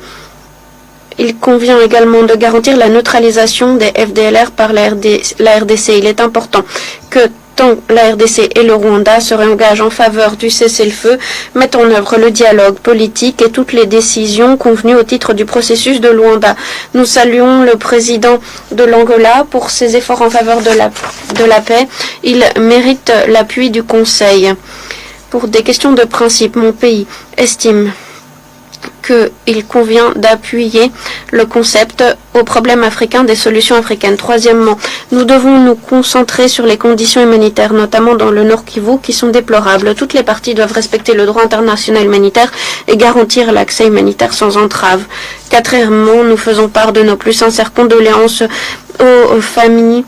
D: Il convient également de garantir la neutralisation des FDLR par la RDC. Il est important que tant la RDC et le Rwanda se réengagent en faveur du cessez-le-feu, mettent en œuvre le dialogue politique et toutes les décisions convenues au titre du processus de Luanda. Nous saluons le président de l'Angola pour ses efforts en faveur de la paix. Il mérite l'appui du Conseil. Pour des questions de principe, mon pays estime qu'il convient d'appuyer le concept au problème africain des solutions africaines. Troisièmement, nous devons nous concentrer sur les conditions humanitaires, notamment dans le Nord Kivu, qui sont déplorables. Toutes les parties doivent respecter le droit international humanitaire et garantir l'accès humanitaire sans entrave. Quatrièmement, nous faisons part de nos plus sincères condoléances aux familles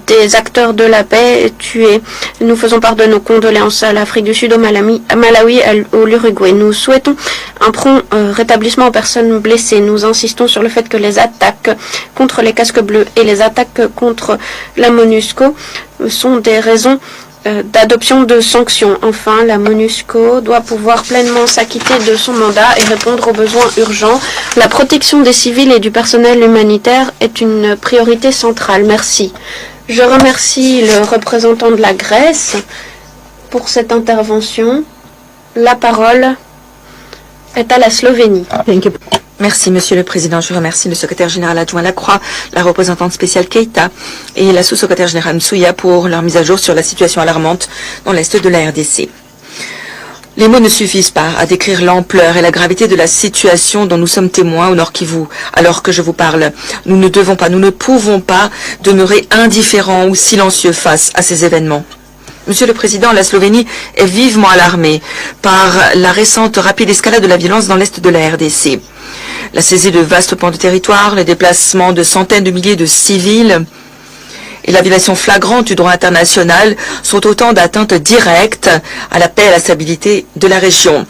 D: des acteurs de la paix tués. Nous faisons part de nos condoléances à l'Afrique du Sud, au Malawi, au l'Uruguay. Nous souhaitons un prompt rétablissement aux personnes blessées. Nous insistons sur le fait que les attaques contre les casques bleus et les attaques contre la MONUSCO sont des raisons d'adoption de sanctions. Enfin, la MONUSCO doit pouvoir pleinement s'acquitter de son mandat et répondre aux besoins urgents. La protection des civils et du personnel humanitaire est une priorité centrale. Merci. Je remercie le représentant de la Grèce pour cette intervention. La parole est à la Slovénie.
A: Merci, Monsieur le Président. Je remercie le secrétaire général adjoint Lacroix, la représentante spéciale Keita et la sous-secrétaire générale Msuya pour leur mise à jour sur la situation alarmante dans l'Est de la RDC. Les mots ne suffisent pas à décrire l'ampleur et la gravité de la situation dont nous sommes témoins au Nord Kivu. Alors que je vous parle, nous ne pouvons pas demeurer indifférents ou silencieux face à ces événements. Monsieur le Président, la Slovénie est vivement alarmée par la récente rapide escalade de la violence dans l'Est de la RDC. La saisie de vastes pans de territoire, les déplacements de centaines de milliers de civils et la violation flagrante du droit international sont autant d'atteintes directes à la paix et à la stabilité de la région.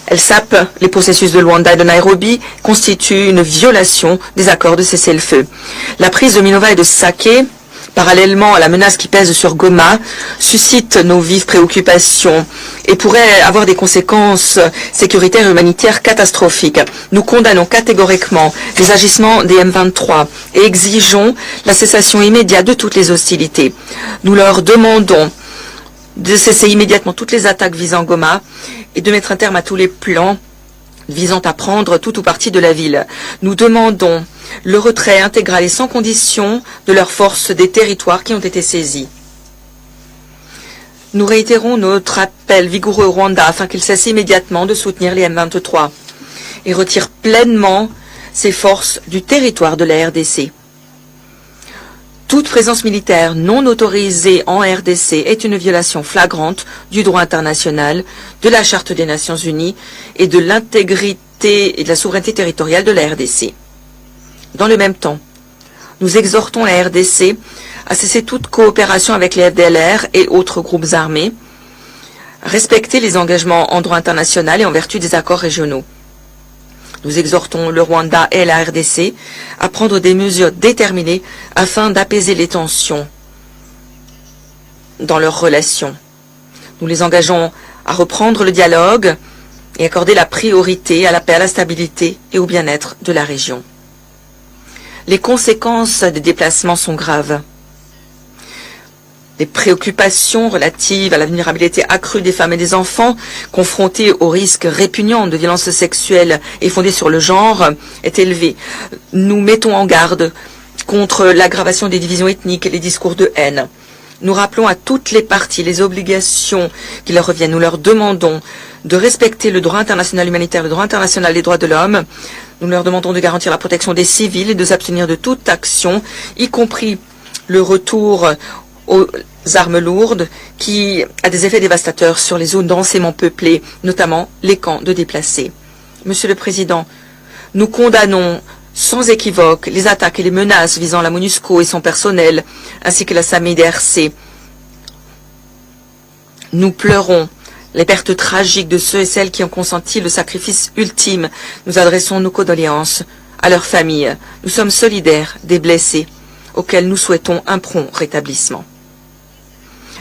A: Elles sapent les processus de Luanda et de Nairobi, constituent une violation des accords de cessez-le-feu. La prise de Minova et de Sake, parallèlement à la menace qui pèse sur Goma, suscite nos vives préoccupations et pourrait avoir des conséquences sécuritaires et humanitaires catastrophiques. Nous condamnons catégoriquement les agissements des M23 et exigeons la cessation immédiate de toutes les hostilités. Nous leur demandons de cesser immédiatement toutes les attaques visant Goma et de mettre un terme à tous les plans visant à prendre tout ou partie de la ville. Nous demandons le retrait intégral et sans condition de leurs forces des territoires qui ont été saisis. Nous réitérons notre appel vigoureux au Rwanda afin qu'il cesse immédiatement de soutenir les M23 et retire pleinement ses forces du territoire de la RDC. Toute présence militaire non autorisée en RDC est une violation flagrante du droit international, de la Charte des Nations Unies et de l'intégrité et de la souveraineté territoriale de la RDC. Dans le même temps, nous exhortons la RDC à cesser toute coopération avec les FDLR et autres groupes armés, respecter les engagements en droit international et en vertu des accords régionaux. Nous exhortons le Rwanda et la RDC à prendre des mesures déterminées afin d'apaiser les tensions dans leurs relations. Nous les engageons à reprendre le dialogue et accorder la priorité à la paix, à la stabilité et au bien-être de la région. Les conséquences des déplacements sont graves. Des préoccupations relatives à la vulnérabilité accrue des femmes et des enfants confrontés aux risques répugnants de violences sexuelles et fondées sur le genre est élevée. Nous mettons en garde contre l'aggravation des divisions ethniques et les discours de haine. Nous rappelons à toutes les parties les obligations qui leur reviennent. Nous leur demandons de respecter le droit international humanitaire, le droit international des droits de l'homme. Nous leur demandons de garantir la protection des civils et de s'abstenir de toute action, y compris le retour aux armes lourdes qui a des effets dévastateurs sur les zones densément peuplées, notamment les camps de déplacés. Monsieur le Président, nous condamnons sans équivoque les attaques et les menaces visant la MONUSCO et son personnel, ainsi que la SAMI-DRC. Nous pleurons les pertes tragiques de ceux et celles qui ont consenti le sacrifice ultime. Nous adressons nos condoléances à leurs familles. Nous sommes solidaires des blessés, auxquels nous souhaitons un prompt rétablissement.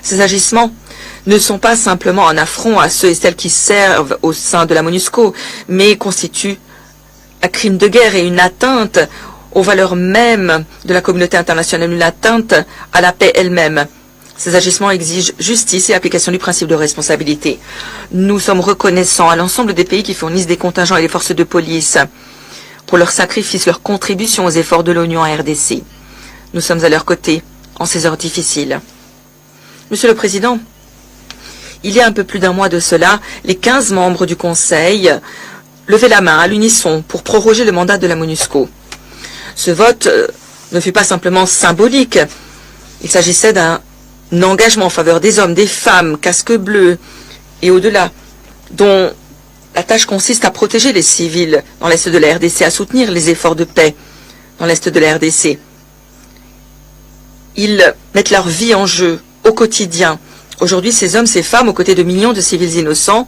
A: Ces agissements ne sont pas simplement un affront à ceux et celles qui servent au sein de la MONUSCO, mais constituent un crime de guerre et une atteinte aux valeurs mêmes de la communauté internationale, une atteinte à la paix elle-même. Ces agissements exigent justice et application du principe de responsabilité. Nous sommes reconnaissants à l'ensemble des pays qui fournissent des contingents et des forces de police pour leur sacrifice, leur contribution aux efforts de l'ONU en RDC. Nous sommes à leur côté en ces heures difficiles. Monsieur le Président, il y a un peu plus d'un mois de cela, les 15 membres du Conseil levaient la main à l'unisson pour proroger le mandat de la MONUSCO. Ce vote ne fut pas simplement symbolique. Il s'agissait d'un engagement en faveur des hommes, des femmes, casques bleus et au-delà, dont la tâche consiste à protéger les civils dans l'est de la RDC, à soutenir les efforts de paix dans l'est de la RDC. Ils mettent leur vie en jeu au quotidien. Aujourd'hui, ces hommes, ces femmes, aux côtés de millions de civils innocents,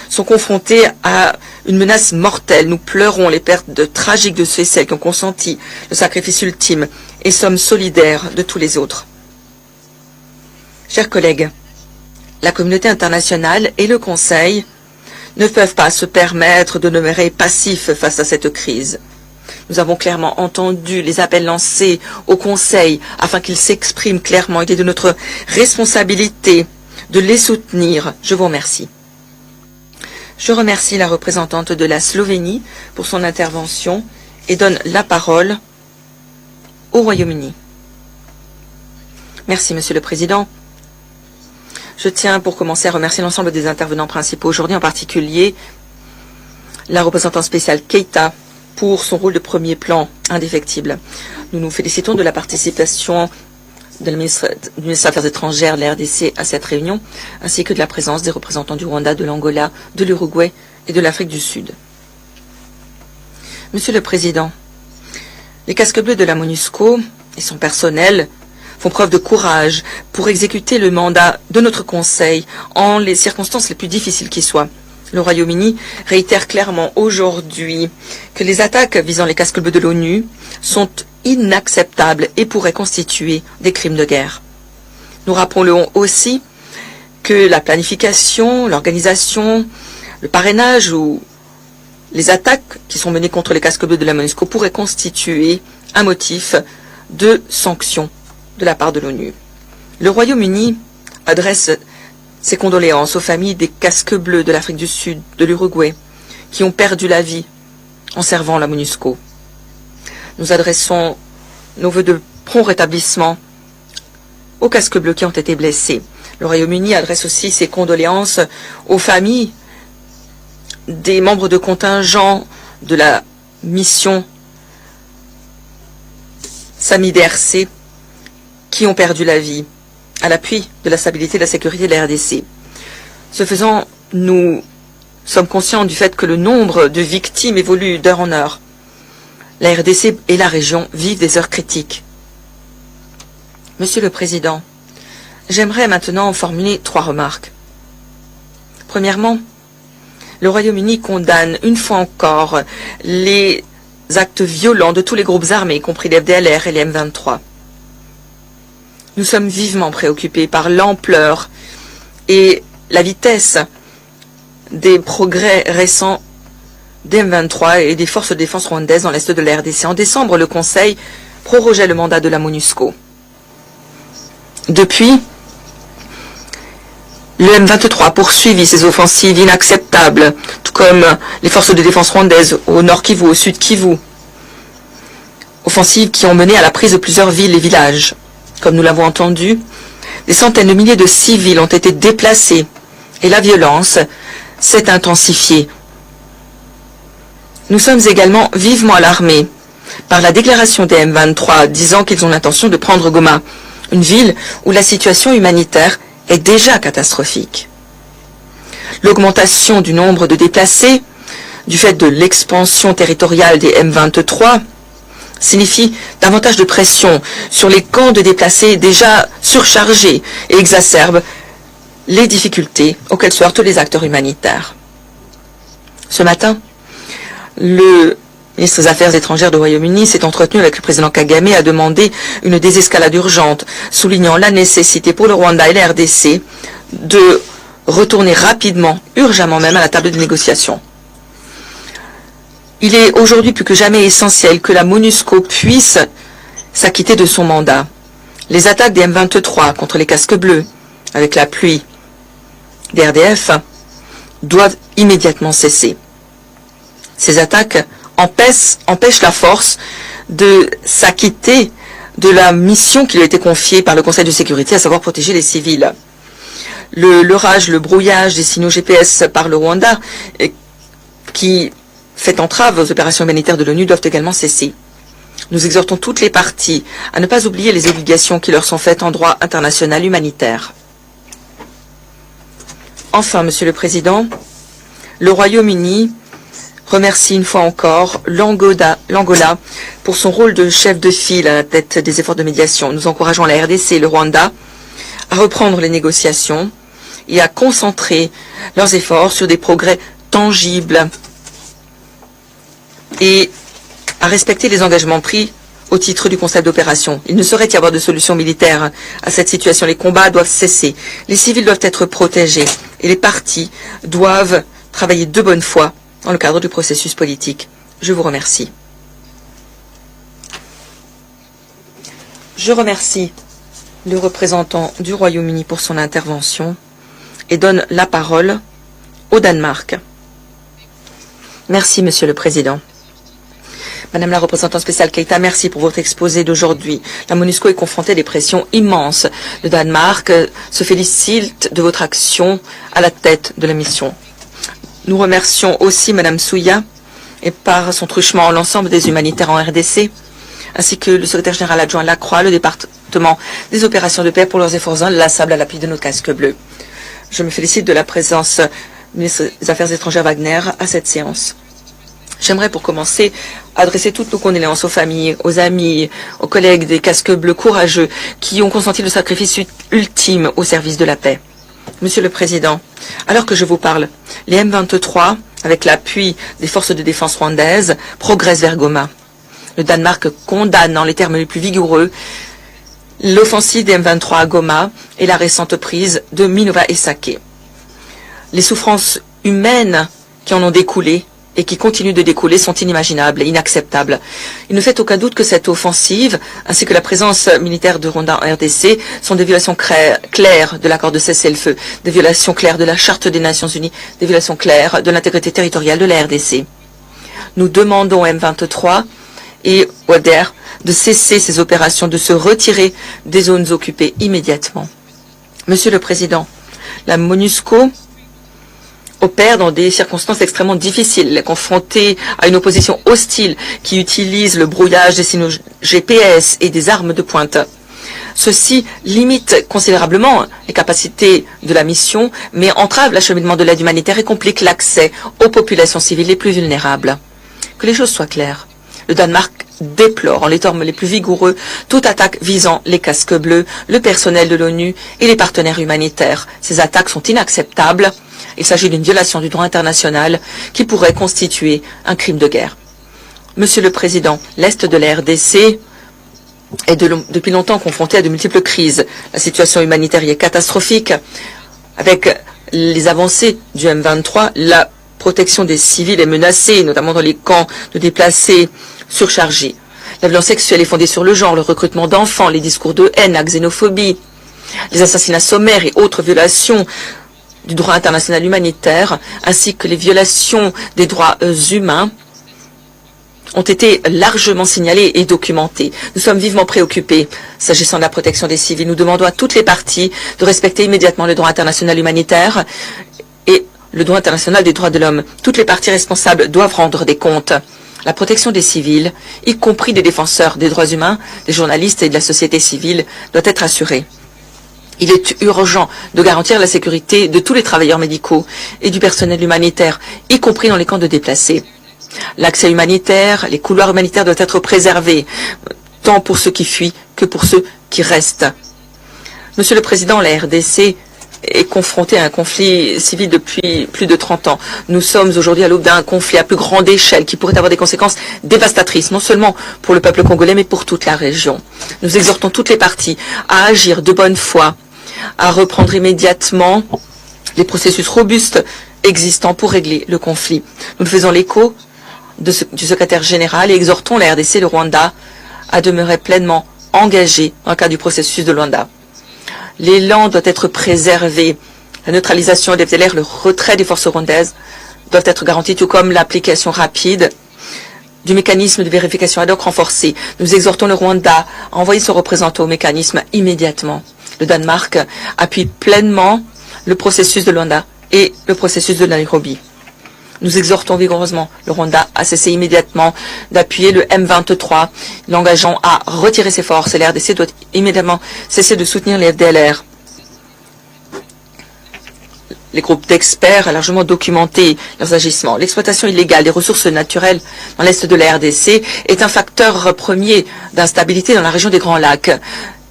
A: sont confrontés à une menace mortelle. Nous pleurons les pertes tragiques de ceux et celles qui ont consenti le sacrifice ultime et sommes solidaires de tous les autres. Chers collègues, la communauté internationale et le Conseil ne peuvent pas se permettre de demeurer passifs face à cette crise. Nous avons clairement entendu les appels lancés au Conseil afin qu'il s'exprime clairement. Il est de notre responsabilité de les soutenir. Je vous remercie. Je remercie la représentante de la Slovénie pour son intervention et donne la parole au Royaume-Uni. Merci, Monsieur le Président. Je tiens pour commencer à remercier l'ensemble des intervenants principaux aujourd'hui, en particulier la représentante spéciale Keita pour son rôle de premier plan indéfectible. Nous nous félicitons de la participation de la ministre des Affaires étrangères de la RDC à cette réunion, ainsi que de la présence des représentants du Rwanda, de l'Angola, de l'Uruguay et de l'Afrique du Sud. Monsieur le Président, les casques bleus de la MONUSCO et son personnel font preuve de courage pour exécuter le mandat de notre Conseil en les circonstances les plus difficiles qui soient. Le Royaume-Uni réitère clairement aujourd'hui que les attaques visant les casques bleus de l'ONU sont inacceptables et pourraient constituer des crimes de guerre. Nous rappelons aussi que la planification, l'organisation, le parrainage ou les attaques qui sont menées contre les casques bleus de la MONUSCO pourraient constituer un motif de sanction de la part de l'ONU. Le Royaume-Uni adresse ses condoléances aux familles des casques bleus de l'Afrique du Sud, de l'Uruguay, qui ont perdu la vie en servant la MONUSCO. Nous adressons nos vœux de prompt rétablissement aux casques bleus qui ont été blessés. Le Royaume-Uni adresse aussi ses condoléances aux familles des membres de contingent de la mission SAMI-DRC qui ont perdu la vie à l'appui de la stabilité et de la sécurité de la RDC. Ce faisant, nous sommes conscients du fait que le nombre de victimes évolue d'heure en heure. La RDC et la région vivent des heures critiques. Monsieur le Président, j'aimerais maintenant formuler 3 remarques. Premièrement, le Royaume-Uni condamne une fois encore les actes violents de tous les groupes armés, y compris les FDLR et les M23. Nous sommes vivement préoccupés par l'ampleur et la vitesse des progrès récents des M23 et des forces de défense rwandaises dans l'est de la RDC. En décembre, le Conseil prorogeait le mandat de la MONUSCO. Depuis, le M23 a poursuivi ses offensives inacceptables, tout comme les forces de défense rwandaises au nord Kivu, au sud Kivu. Offensives qui ont mené à la prise de plusieurs villes et villages. Comme nous l'avons entendu, des centaines de milliers de civils ont été déplacés et la violence s'est intensifiée. Nous sommes également vivement alarmés par la déclaration des M23 disant qu'ils ont l'intention de prendre Goma, une ville où la situation humanitaire est déjà catastrophique. L'augmentation du nombre de déplacés du fait de l'expansion territoriale des M23 signifie davantage de pression sur les camps de déplacés déjà surchargés et exacerbe les difficultés auxquelles se heurtent les acteurs humanitaires. Ce matin, le ministre des Affaires étrangères du Royaume-Uni s'est entretenu avec le président Kagame et a demandé une désescalade urgente, soulignant la nécessité pour le Rwanda et la RDC de retourner rapidement, urgemment même, à la table de négociation. Il est aujourd'hui plus que jamais essentiel que la MONUSCO puisse s'acquitter de son mandat. Les attaques des M23 contre les casques bleus, avec l'appui des RDF, doivent immédiatement cesser. Ces attaques empêchent la force de s'acquitter de la mission qui lui a été confiée par le Conseil de sécurité, à savoir protéger les civils. Le brouillage des signaux GPS par le Rwanda, qui fait entrave aux opérations humanitaires de l'ONU, doivent également cesser. Nous exhortons toutes les parties à ne pas oublier les obligations qui leur sont faites en droit international humanitaire. Enfin, Monsieur le Président, le Royaume-Uni remercie une fois encore l'Angola pour son rôle de chef de file à la tête des efforts de médiation. Nous encourageons la RDC et le Rwanda à reprendre les négociations et à concentrer leurs efforts sur des progrès tangibles et à respecter les engagements pris au titre du concept d'opération. Il ne saurait y avoir de solution militaire à cette situation. Les combats doivent cesser, les civils doivent être protégés et les partis doivent travailler de bonne foi dans le cadre du processus politique. Je vous remercie. Je remercie le représentant du Royaume-Uni pour son intervention et donne la parole au Danemark. Merci, Monsieur le Président. Madame la représentante spéciale Keita, merci pour votre exposé d'aujourd'hui. La MONUSCO est confrontée à des pressions immenses. Le Danemark se félicite de votre action à la tête de la mission. Nous remercions aussi Madame Souya et par son truchement l'ensemble des humanitaires en RDC, ainsi que le secrétaire général adjoint Lacroix, le département des opérations de paix pour leurs efforts inlassables à l'appui de nos casques bleus. Je me félicite de la présence du ministre des Affaires étrangères Wagner à cette séance. J'aimerais pour commencer adresser toutes nos condoléances aux familles, aux amis, aux collègues des casques bleus courageux qui ont consenti le sacrifice ultime au service de la paix. Monsieur le Président, alors que je vous parle, les M23, avec l'appui des forces de défense rwandaises, progressent vers Goma. Le Danemark condamne en les termes les plus vigoureux l'offensive des M23 à Goma et la récente prise de Minova et Sake. Les souffrances humaines qui en ont découlé et qui continuent de découler sont inimaginables et inacceptables. Il ne fait aucun doute que cette offensive, ainsi que la présence militaire de Rwanda en RDC, sont des violations claires de l'accord de cessez-le-feu, des violations claires de la Charte des Nations Unies, des violations claires de l'intégrité territoriale de la RDC. Nous demandons à M23 et ODER de cesser ces opérations, de se retirer des zones occupées immédiatement. Monsieur le Président, la MONUSCO opère dans des circonstances extrêmement difficiles. Elle est confrontée à une opposition hostile qui utilise le brouillage des signaux GPS et des armes de pointe. Ceci limite considérablement les capacités de la mission, mais entrave l'acheminement de l'aide humanitaire et complique l'accès aux populations civiles les plus vulnérables. Que les choses soient claires. Le Danemark déplore en les termes les plus vigoureux toute attaque visant les casques bleus, le personnel de l'ONU et les partenaires humanitaires. Ces attaques sont inacceptables. Il s'agit d'une violation du droit international qui pourrait constituer un crime de guerre. Monsieur le Président, l'Est de la RDC est depuis longtemps confronté à de multiples crises. La situation humanitaire y est catastrophique. Avec les avancées du M23, la protection des civils est menacée, notamment dans les camps de déplacés surchargés. La violence sexuelle est fondée sur le genre, le recrutement d'enfants, les discours de haine, la xénophobie, les assassinats sommaires et autres violations du droit international humanitaire, ainsi que les violations des droits humains, ont été largement signalées et documentées. Nous sommes vivement préoccupés s'agissant de la protection des civils. Nous demandons à toutes les parties de respecter immédiatement le droit international humanitaire et le droit international des droits de l'homme. Toutes les parties responsables doivent rendre des comptes. La protection des civils, y compris des défenseurs des droits humains, des journalistes et de la société civile, doit être assurée. Il est urgent de garantir la sécurité de tous les travailleurs médicaux et du personnel humanitaire, y compris dans les camps de déplacés. L'accès humanitaire, les couloirs humanitaires doivent être préservés, tant pour ceux qui fuient que pour ceux qui restent. Monsieur le Président, la RDC est confronté à un conflit civil depuis plus de 30 ans. Nous sommes aujourd'hui à l'aube d'un conflit à plus grande échelle qui pourrait avoir des conséquences dévastatrices, non seulement pour le peuple congolais, mais pour toute la région. Nous exhortons toutes les parties à agir de bonne foi, à reprendre immédiatement les processus robustes existants pour régler le conflit. Nous faisons l'écho du secrétaire général et exhortons la RDC et le Rwanda à demeurer pleinement engagés dans le cadre du processus de Luanda. L'élan doit être préservé. La neutralisation des FDLR, le retrait des forces rwandaises doivent être garantis, tout comme l'application rapide du mécanisme de vérification ad hoc renforcé. Nous exhortons le Rwanda à envoyer son représentant au mécanisme immédiatement. Le Danemark appuie pleinement le processus de Luanda et le processus de Nairobi. Nous exhortons vigoureusement le Rwanda à cesser immédiatement d'appuyer le M23, l'engageant à retirer ses forces. Et l'RDC doit immédiatement cesser de soutenir les FDLR. Les groupes d'experts ont largement documenté leurs agissements. L'exploitation illégale des ressources naturelles dans l'est de la RDC est un facteur premier d'instabilité dans la région des Grands Lacs.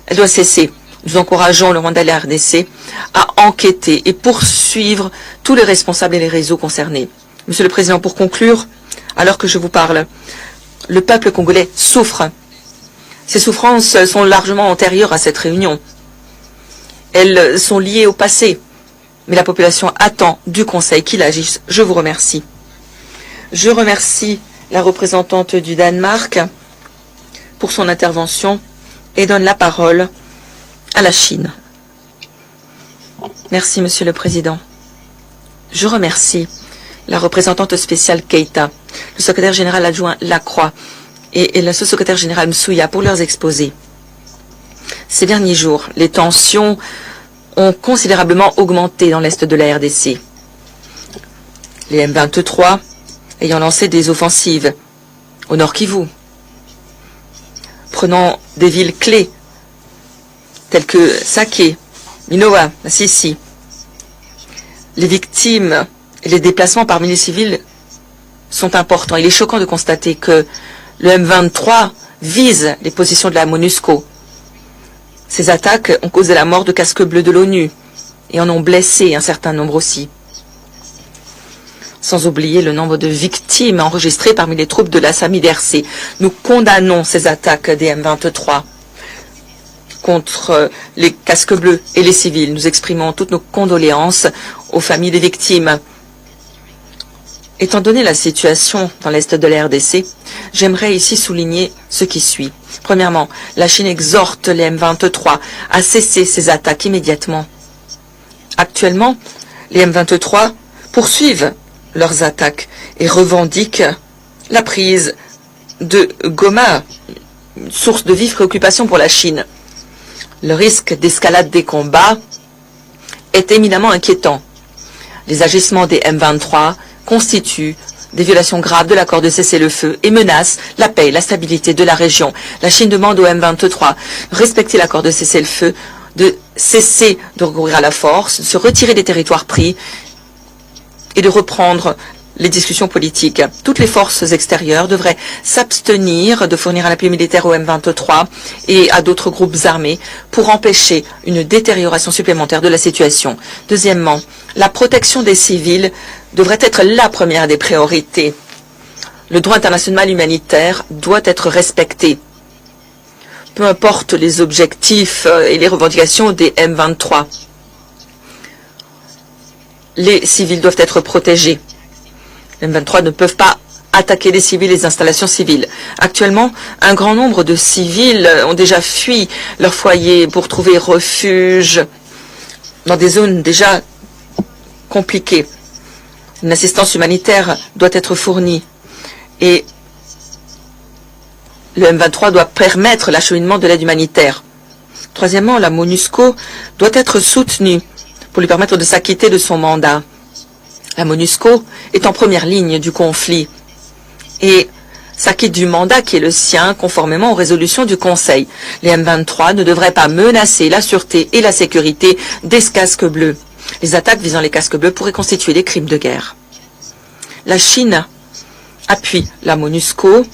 A: Elle doit cesser. Nous encourageons le Rwanda et la RDC à enquêter et poursuivre tous les responsables et les réseaux concernés. Monsieur le Président, pour conclure, alors que je vous parle, le peuple congolais souffre. Ces souffrances sont largement antérieures à cette réunion. Elles sont liées au passé. Mais la population attend du Conseil qu'il agisse. Je vous remercie. Je remercie la représentante du Danemark pour son intervention et donne la parole à la Chine. Merci, Monsieur le Président. Je remercie la représentante spéciale Keita, le secrétaire général adjoint Lacroix et le sous-secrétaire général Msuya pour leurs exposés. Ces derniers jours, les tensions ont considérablement augmenté dans l'est de la RDC. Les M23 ayant lancé des offensives au nord Kivu, prenant des villes clés telles que Sake, Minowa, Masisi. Les victimes et les déplacements parmi les civils sont importants. Il est choquant de constater que le M23 vise les positions de la MONUSCO. Ces attaques ont causé la mort de casques bleus de l'ONU et en ont blessé un certain nombre aussi. Sans oublier le nombre de victimes enregistrées parmi les troupes de la SAMIDRC. Nous condamnons ces attaques des M23 contre les casques bleus et les civils. Nous exprimons toutes nos condoléances aux familles des victimes. Étant donné la situation dans l'est de la RDC, j'aimerais ici souligner ce qui suit. Premièrement, la Chine exhorte les M23 à cesser ces attaques immédiatement. Actuellement, les M23 poursuivent leurs attaques et revendiquent la prise de Goma, source de vive préoccupation pour la Chine. Le risque d'escalade des combats est éminemment inquiétant. Les agissements des M23 constituent des violations graves de l'accord de cessez-le-feu et menacent la paix et la stabilité de la région. La Chine demande au M23 de respecter l'accord de cessez-le-feu, de cesser de recourir à la force, de se retirer des territoires pris et de reprendre les discussions politiques. Toutes les forces extérieures devraient s'abstenir de fournir un appui militaire au M23 et à d'autres groupes armés pour empêcher une détérioration supplémentaire de la situation. Deuxièmement, la protection des civils devrait être la première des priorités. Le droit international humanitaire doit être respecté. Peu importe les objectifs et les revendications des M23. Les civils doivent être protégés. Les M23 ne peuvent pas attaquer les civils et les installations civiles. Actuellement, un grand nombre de civils ont déjà fui leur foyer pour trouver refuge dans des zones déjà compliquées. Une assistance humanitaire doit être fournie et le M23 doit permettre l'acheminement de l'aide humanitaire. Troisièmement, la MONUSCO doit être soutenue pour lui permettre de s'acquitter de son mandat. La MONUSCO est en première ligne du conflit et s'acquitte du mandat qui est le sien conformément aux résolutions du Conseil. Les M23 ne devraient pas menacer la sûreté et la sécurité des casques bleus. Les attaques visant les casques bleus pourraient constituer des crimes de guerre. La Chine appuie la MONUSCO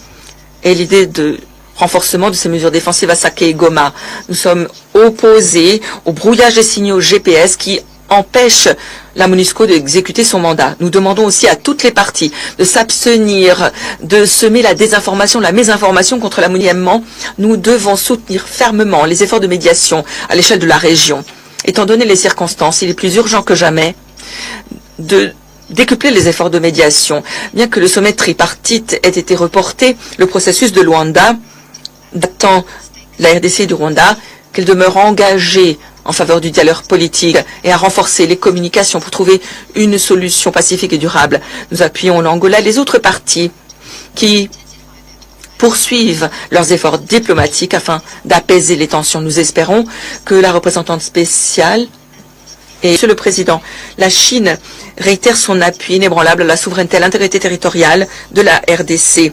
A: et l'idée de renforcement de ces mesures défensives à Sake et Goma. Nous sommes opposés au brouillage des signaux GPS qui empêche la MONUSCO d'exécuter son mandat. Nous demandons aussi à toutes les parties de s'abstenir de semer la désinformation, la mésinformation contre la MONUSCO. Nous devons soutenir fermement les efforts de médiation à l'échelle de la région. Étant donné les circonstances, il est plus urgent que jamais de décupler les efforts de médiation. Bien que le sommet tripartite ait été reporté, le processus de Luanda attend la RDC du Rwanda qu'elle demeure engagée en faveur du dialogue politique et à renforcer les communications pour trouver une solution pacifique et durable. Nous appuyons l'Angola et les autres parties qui poursuivent leurs efforts diplomatiques afin d'apaiser les tensions. Nous espérons que la représentante spéciale et Monsieur le Président, la Chine réitère son appui inébranlable à la souveraineté et à l'intégrité territoriale de la RDC.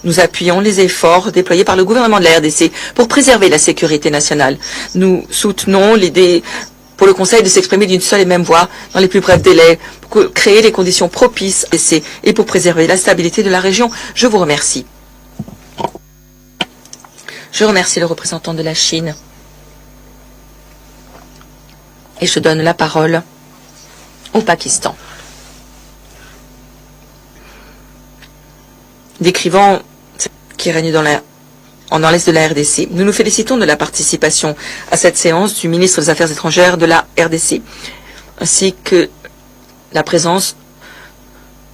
A: Nous appuyons les efforts déployés par le gouvernement de la RDC pour préserver la sécurité nationale. Nous soutenons l'idée pour le Conseil de s'exprimer d'une seule et même voix dans les plus brefs délais pour créer les conditions propices à la RDC et pour préserver la stabilité de la région. Je vous remercie. Je remercie le représentant de la Chine. Et je donne la parole au Pakistan. Décrivant ce qui règne dans l'est de la RDC, nous nous félicitons de la participation à cette séance du ministre des Affaires étrangères de la RDC, ainsi que la présence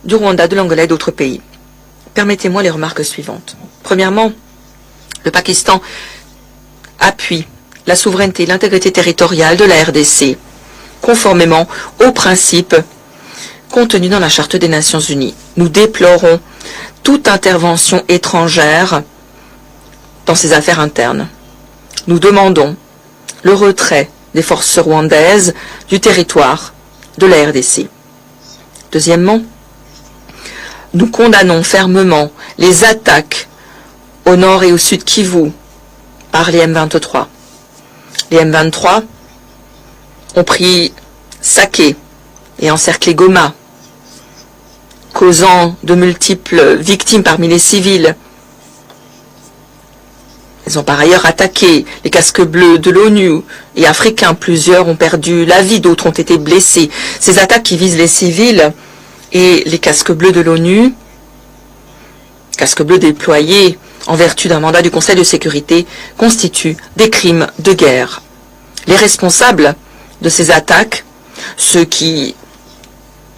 A: du Rwanda, de l'Angola et d'autres pays. Permettez-moi les remarques suivantes. Premièrement, le Pakistan appuie la souveraineté et l'intégrité territoriale de la RDC, conformément aux principes contenus dans la Charte des Nations Unies. Nous déplorons toute intervention étrangère dans ses affaires internes. Nous demandons le retrait des forces rwandaises du territoire de la RDC. Deuxièmement, nous condamnons fermement les attaques au nord et au sud Kivu par les M23. Les M23 ont pris Saké et encerclé Goma, causant de multiples victimes parmi les civils. Ils ont par ailleurs attaqué les casques bleus de l'ONU et africains. Plusieurs ont perdu la vie, d'autres ont été blessés. Ces attaques qui visent les civils et les casques bleus de l'ONU, casques bleus déployés en vertu d'un mandat du Conseil de sécurité, constituent des crimes de guerre. Les responsables de ces attaques, ceux qui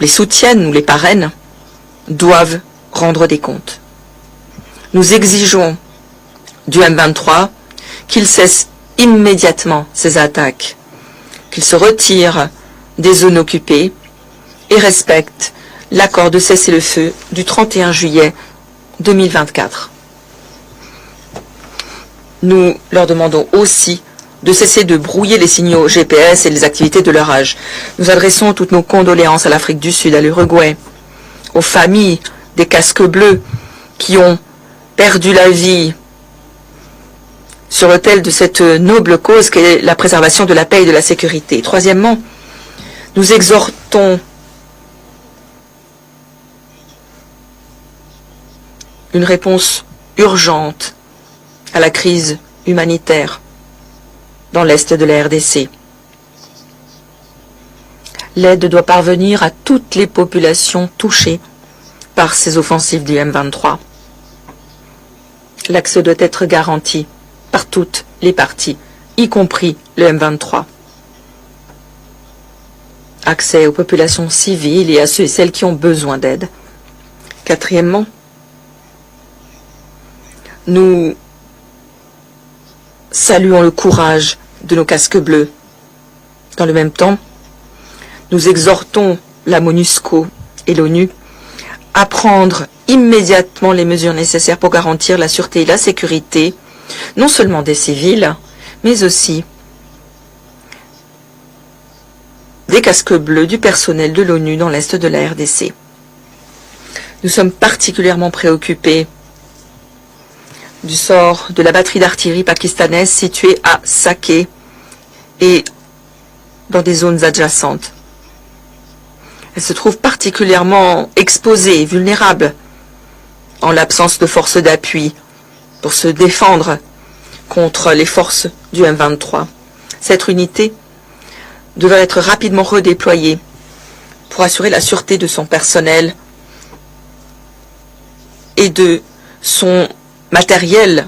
A: les soutiennent ou les parrainent, doivent rendre des comptes. Nous exigeons du M23 qu'il cesse immédiatement ces attaques, qu'il se retire des zones occupées et respecte l'accord de cessez-le-feu du 31 juillet 2024. Nous leur demandons aussi de cesser de brouiller les signaux GPS et les activités de leur âge. Nous adressons toutes nos condoléances à l'Afrique du Sud, à l'Uruguay, aux familles des casques bleus qui ont perdu la vie sur l'autel de cette noble cause qu'est la préservation de la paix et de la sécurité. Troisièmement, nous exhortons une réponse urgente à la crise humanitaire dans l'est de la RDC. L'aide doit parvenir à toutes les populations touchées par ces offensives du M23. L'accès doit être garanti par toutes les parties, y compris le M23. Accès aux populations civiles et à ceux et celles qui ont besoin d'aide. Quatrièmement, nous saluons le courage de nos casques bleus. Dans le même temps, nous exhortons la MONUSCO et l'ONU à prendre immédiatement les mesures nécessaires pour garantir la sûreté et la sécurité, non seulement des civils, mais aussi des casques bleus du personnel de l'ONU dans l'est de la RDC. Nous sommes particulièrement préoccupés du sort de la batterie d'artillerie pakistanaise située à Saké et dans des zones adjacentes. Elle se trouve particulièrement exposée et vulnérable en l'absence de forces d'appui pour se défendre contre les forces du M23. Cette unité devrait être rapidement redéployé pour assurer la sûreté de son personnel et de son matériel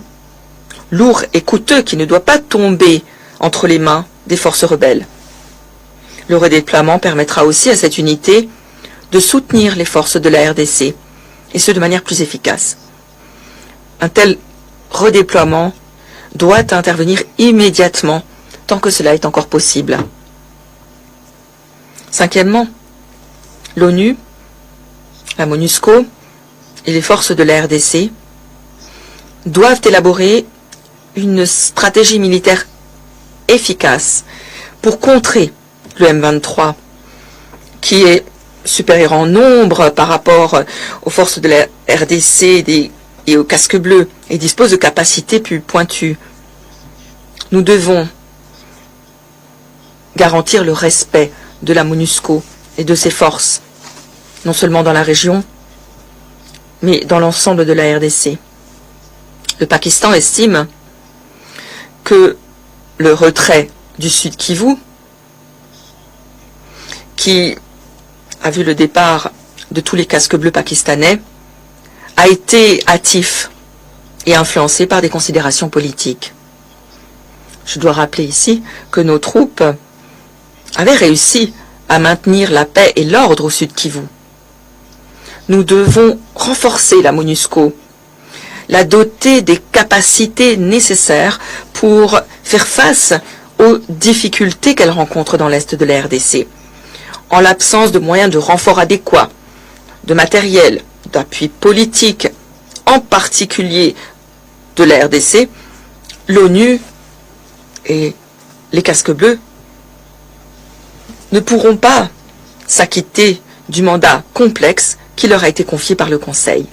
A: lourd et coûteux qui ne doit pas tomber entre les mains des forces rebelles. Le redéploiement permettra aussi à cette unité de soutenir les forces de la RDC, et ce de manière plus efficace. Un tel redéploiement doit intervenir immédiatement, tant que cela est encore possible. Cinquièmement, l'ONU, la MONUSCO et les forces de la RDC doivent élaborer une stratégie militaire efficace pour contrer le M23, qui est supérieur en nombre par rapport aux forces de la RDC et aux casques bleus et dispose de capacités plus pointues. Nous devons garantir le respect de la MONUSCO et de ses forces, non seulement dans la région, mais dans l'ensemble de la RDC. Le Pakistan estime que le retrait du Sud Kivu, qui a vu le départ de tous les casques bleus pakistanais, a été hâtif et influencé par des considérations politiques. Je dois rappeler ici que nos troupes avaient réussi à maintenir la paix et l'ordre au Sud Kivu. Nous devons renforcer la MONUSCO, la doter des capacités nécessaires pour faire face aux difficultés qu'elle rencontre dans l'Est de la RDC. En l'absence de moyens de renfort adéquats, de matériel, d'appui politique, en particulier de la RDC, l'ONU et les casques bleus ne pourront pas s'acquitter du mandat complexe qui leur a été confié par le Conseil.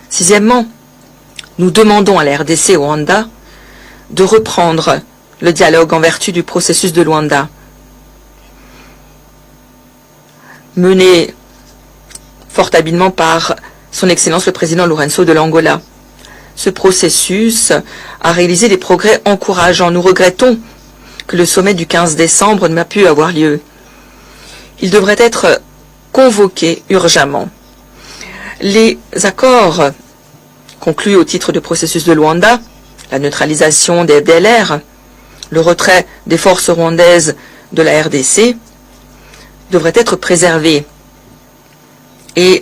A: Sixièmement, nous demandons à la RDC et au Rwanda de reprendre le dialogue en vertu du processus de Luanda, mené fort habilement par son Excellence le Président Lourenço de l'Angola. Ce processus a réalisé des progrès encourageants. Nous regrettons que le sommet du 15 décembre n'a pu avoir lieu. Il devrait être convoqué urgemment. Les accords conclus au titre du processus de Luanda, la neutralisation des FDLR, le retrait des forces rwandaises de la RDC, devraient être préservés et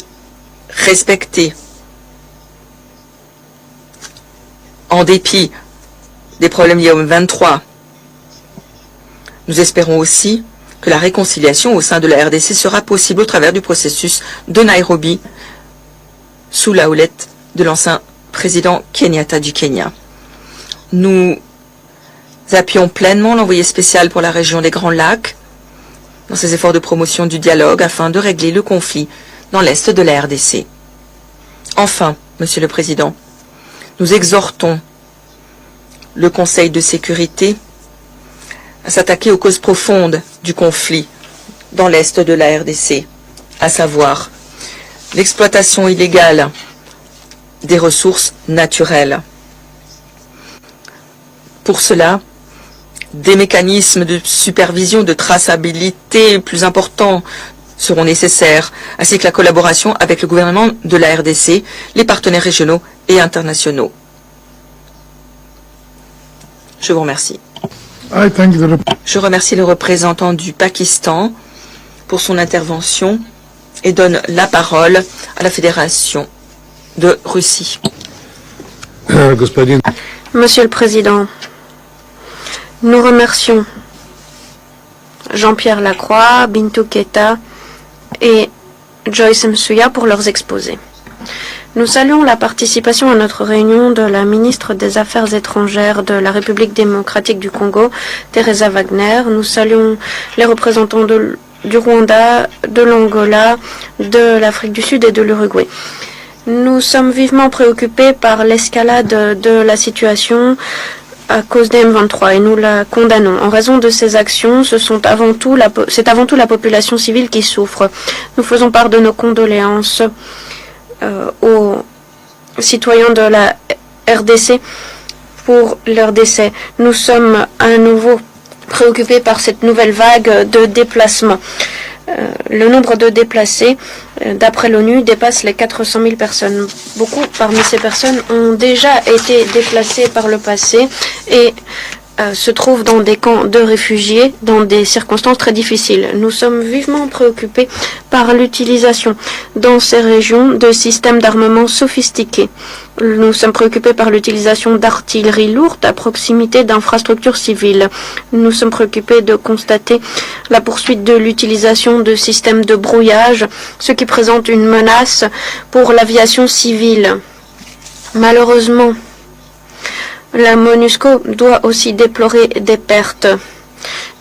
A: respectés. En dépit des problèmes liés au M23, nous espérons aussi que la réconciliation au sein de la RDC sera possible au travers du processus de Nairobi, sous la houlette de l'ancien président Kenyatta du Kenya. Nous appuyons pleinement l'envoyé spécial pour la région des Grands Lacs dans ses efforts de promotion du dialogue afin de régler le conflit dans l'Est de la RDC. Enfin, Monsieur le Président, nous exhortons le Conseil de sécurité à s'attaquer aux causes profondes du conflit dans l'Est de la RDC, à savoir l'exploitation illégale des ressources naturelles. Pour cela, des mécanismes de supervision, de traçabilité plus importants seront nécessaires, ainsi que la collaboration avec le gouvernement de la RDC, les partenaires régionaux et internationaux. Je vous remercie. Je remercie le représentant du Pakistan pour son intervention et donne la parole à la Fédération de Russie.
D: Monsieur le Président, nous remercions Jean-Pierre Lacroix, Bintou Keita et Joyce Msuya pour leurs exposés. Nous saluons la participation à notre réunion de la ministre des Affaires étrangères de la République démocratique du Congo, Teresa Wagner. Nous saluons les représentants du Rwanda, de l'Angola, de l'Afrique du Sud et de l'Uruguay. Nous sommes vivement préoccupés par l'escalade de la situation à cause des M23 et nous la condamnons. En raison de ces actions, c'est avant tout la population civile qui souffre. Nous faisons part de nos condoléances aux citoyens de la RDC pour leur décès. Nous sommes à nouveau préoccupés par cette nouvelle vague de déplacements. Le nombre de déplacés, d'après l'ONU, dépasse les 400 000 personnes. Beaucoup parmi ces personnes ont déjà été déplacées par le passé et se trouvent dans des camps de réfugiés dans des circonstances très difficiles. Nous sommes vivement préoccupés par l'utilisation dans ces régions de systèmes d'armement sophistiqués. Nous sommes préoccupés par l'utilisation d'artillerie lourde à proximité d'infrastructures civiles. Nous sommes préoccupés de constater la poursuite de l'utilisation de systèmes de brouillage, ce qui présente une menace pour l'aviation civile. Malheureusement, la MONUSCO doit aussi déplorer des pertes.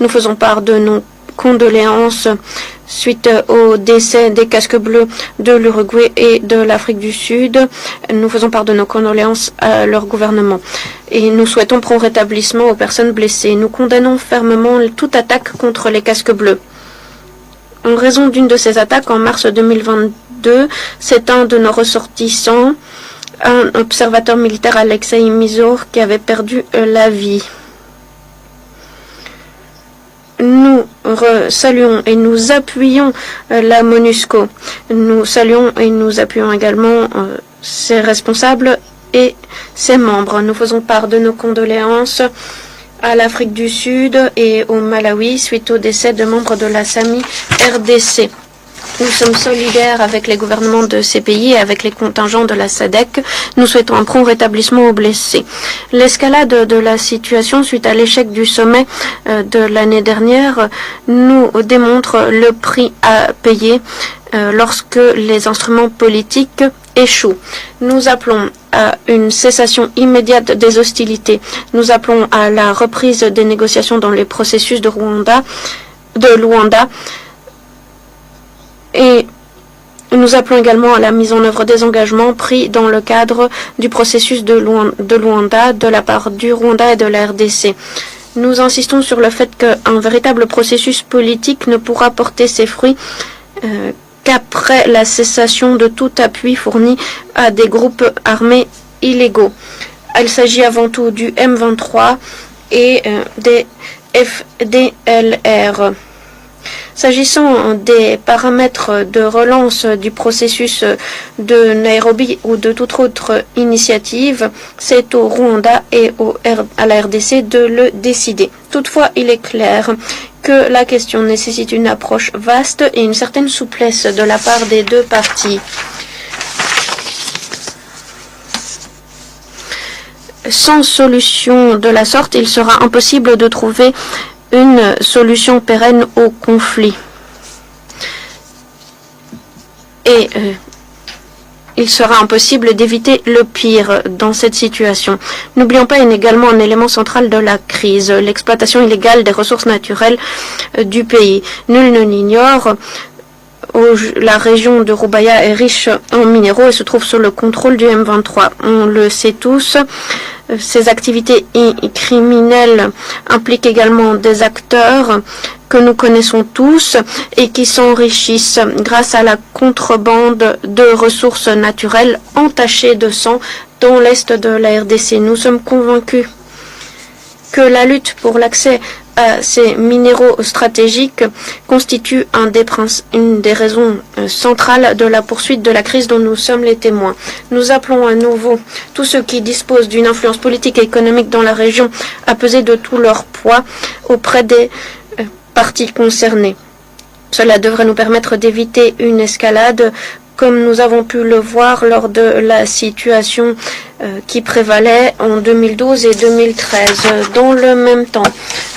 D: Nous faisons part de nos condoléances suite au décès des casques bleus de l'Uruguay et de l'Afrique du Sud. Nous faisons part de nos condoléances à leur gouvernement. Et nous souhaitons prompt rétablissement aux personnes blessées. Nous condamnons fermement toute attaque contre les casques bleus. En raison d'une de ces attaques, en mars 2022, c'est un de nos ressortissants, un observateur militaire, Alexei Mizor, qui avait perdu la vie. Nous saluons et nous appuyons la MONUSCO. Nous saluons et nous appuyons également ses responsables et ses membres. Nous faisons part de nos condoléances à l'Afrique du Sud et au Malawi suite au décès de membres de la SAMI RDC. Nous sommes solidaires avec les gouvernements de ces pays et avec les contingents de la SADC. Nous souhaitons un prompt rétablissement aux blessés. L'escalade de la situation suite à l'échec du sommet de l'année dernière nous démontre le prix à payer lorsque les instruments politiques échouent. Nous appelons à une cessation immédiate des hostilités. Nous appelons à la reprise des négociations dans les processus de Luanda. Et nous appelons également à la mise en œuvre des engagements pris dans le cadre du processus de Luanda de la part du Rwanda et de la RDC. Nous insistons sur le fait qu'un véritable processus politique ne pourra porter ses fruits qu'après la cessation de tout appui fourni à des groupes armés illégaux. Il s'agit avant tout du M23 et des FDLR. S'agissant des paramètres de relance du processus de Nairobi ou de toute autre initiative, c'est au Rwanda et à la RDC de le décider. Toutefois, il est clair que la question nécessite une approche vaste et une certaine souplesse de la part des deux parties. Sans solution de la sorte, il sera impossible de trouver une solution pérenne au conflit. Et il sera impossible d'éviter le pire dans cette situation. N'oublions pas également un élément central de la crise, l'exploitation illégale des ressources naturelles du pays. Nul ne l'ignore. La région de Rubaya est riche en minéraux et se trouve sous le contrôle du M23. On le sait tous. Ces activités criminelles impliquent également des acteurs que nous connaissons tous et qui s'enrichissent grâce à la contrebande de ressources naturelles entachées de sang dans l'est de la RDC. Nous sommes convaincus que la lutte pour l'accès à ces minéraux stratégiques constitue une des raisons centrales de la poursuite de la crise dont nous sommes les témoins. Nous appelons à nouveau tous ceux qui disposent d'une influence politique et économique dans la région à peser de tout leur poids auprès des parties concernées. Cela devrait nous permettre d'éviter une escalade comme nous avons pu le voir lors de la situation qui prévalait en 2012 et 2013. Dans le même temps,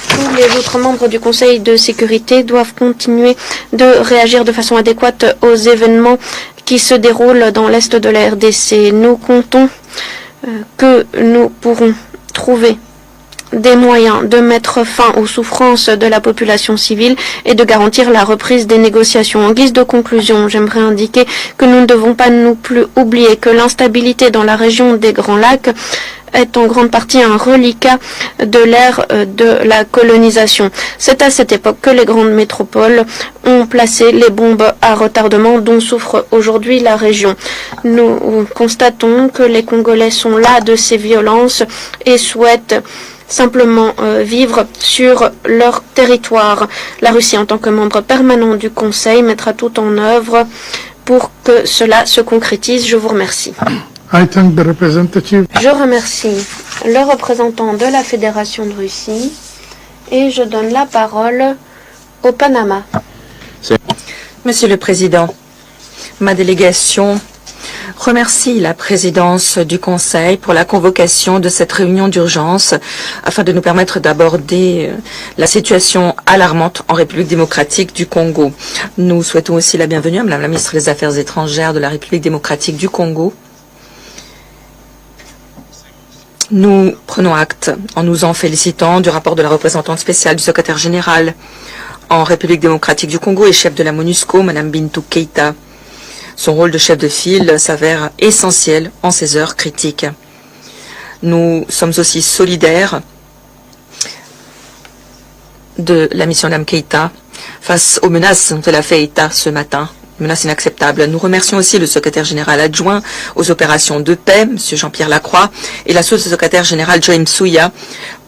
D: tous les autres membres du Conseil de sécurité doivent continuer de réagir de façon adéquate aux événements qui se déroulent dans l'est de la RDC. Nous comptons que nous pourrons trouver des moyens de mettre fin aux souffrances de la population civile et de garantir la reprise des négociations. En guise de conclusion, j'aimerais indiquer que nous ne devons pas non plus oublier que l'instabilité dans la région des Grands Lacs est en grande partie un reliquat de l'ère de la colonisation. C'est à cette époque que les grandes métropoles ont placé les bombes à retardement dont souffre aujourd'hui la région. Nous constatons que les Congolais sont las de ces violences et souhaitent simplement vivre sur leur territoire. La Russie, en tant que membre permanent du Conseil, mettra tout en œuvre pour que cela se concrétise. Je vous remercie. Je remercie le représentant de la Fédération de Russie et je donne la parole au Panama.
A: Monsieur le Président, ma délégation remercie la présidence du Conseil pour la convocation de cette réunion d'urgence afin de nous permettre d'aborder la situation alarmante en République démocratique du Congo. Nous souhaitons aussi la bienvenue à Madame la ministre des Affaires étrangères de la République démocratique du Congo. Nous prenons acte, en nous en félicitant, du rapport de la représentante spéciale du secrétaire général en République démocratique du Congo et chef de la MONUSCO, Mme Bintou Keïta. Son rôle de chef de file s'avère essentiel en ces heures critiques. Nous sommes aussi solidaires de la mission de Mme Keïta face aux menaces dont elle a fait état ce matin. Menaces inacceptables. Nous remercions aussi le secrétaire général adjoint aux opérations de paix, M. Jean-Pierre Lacroix, et la sous-secrétaire générale Joy Msuya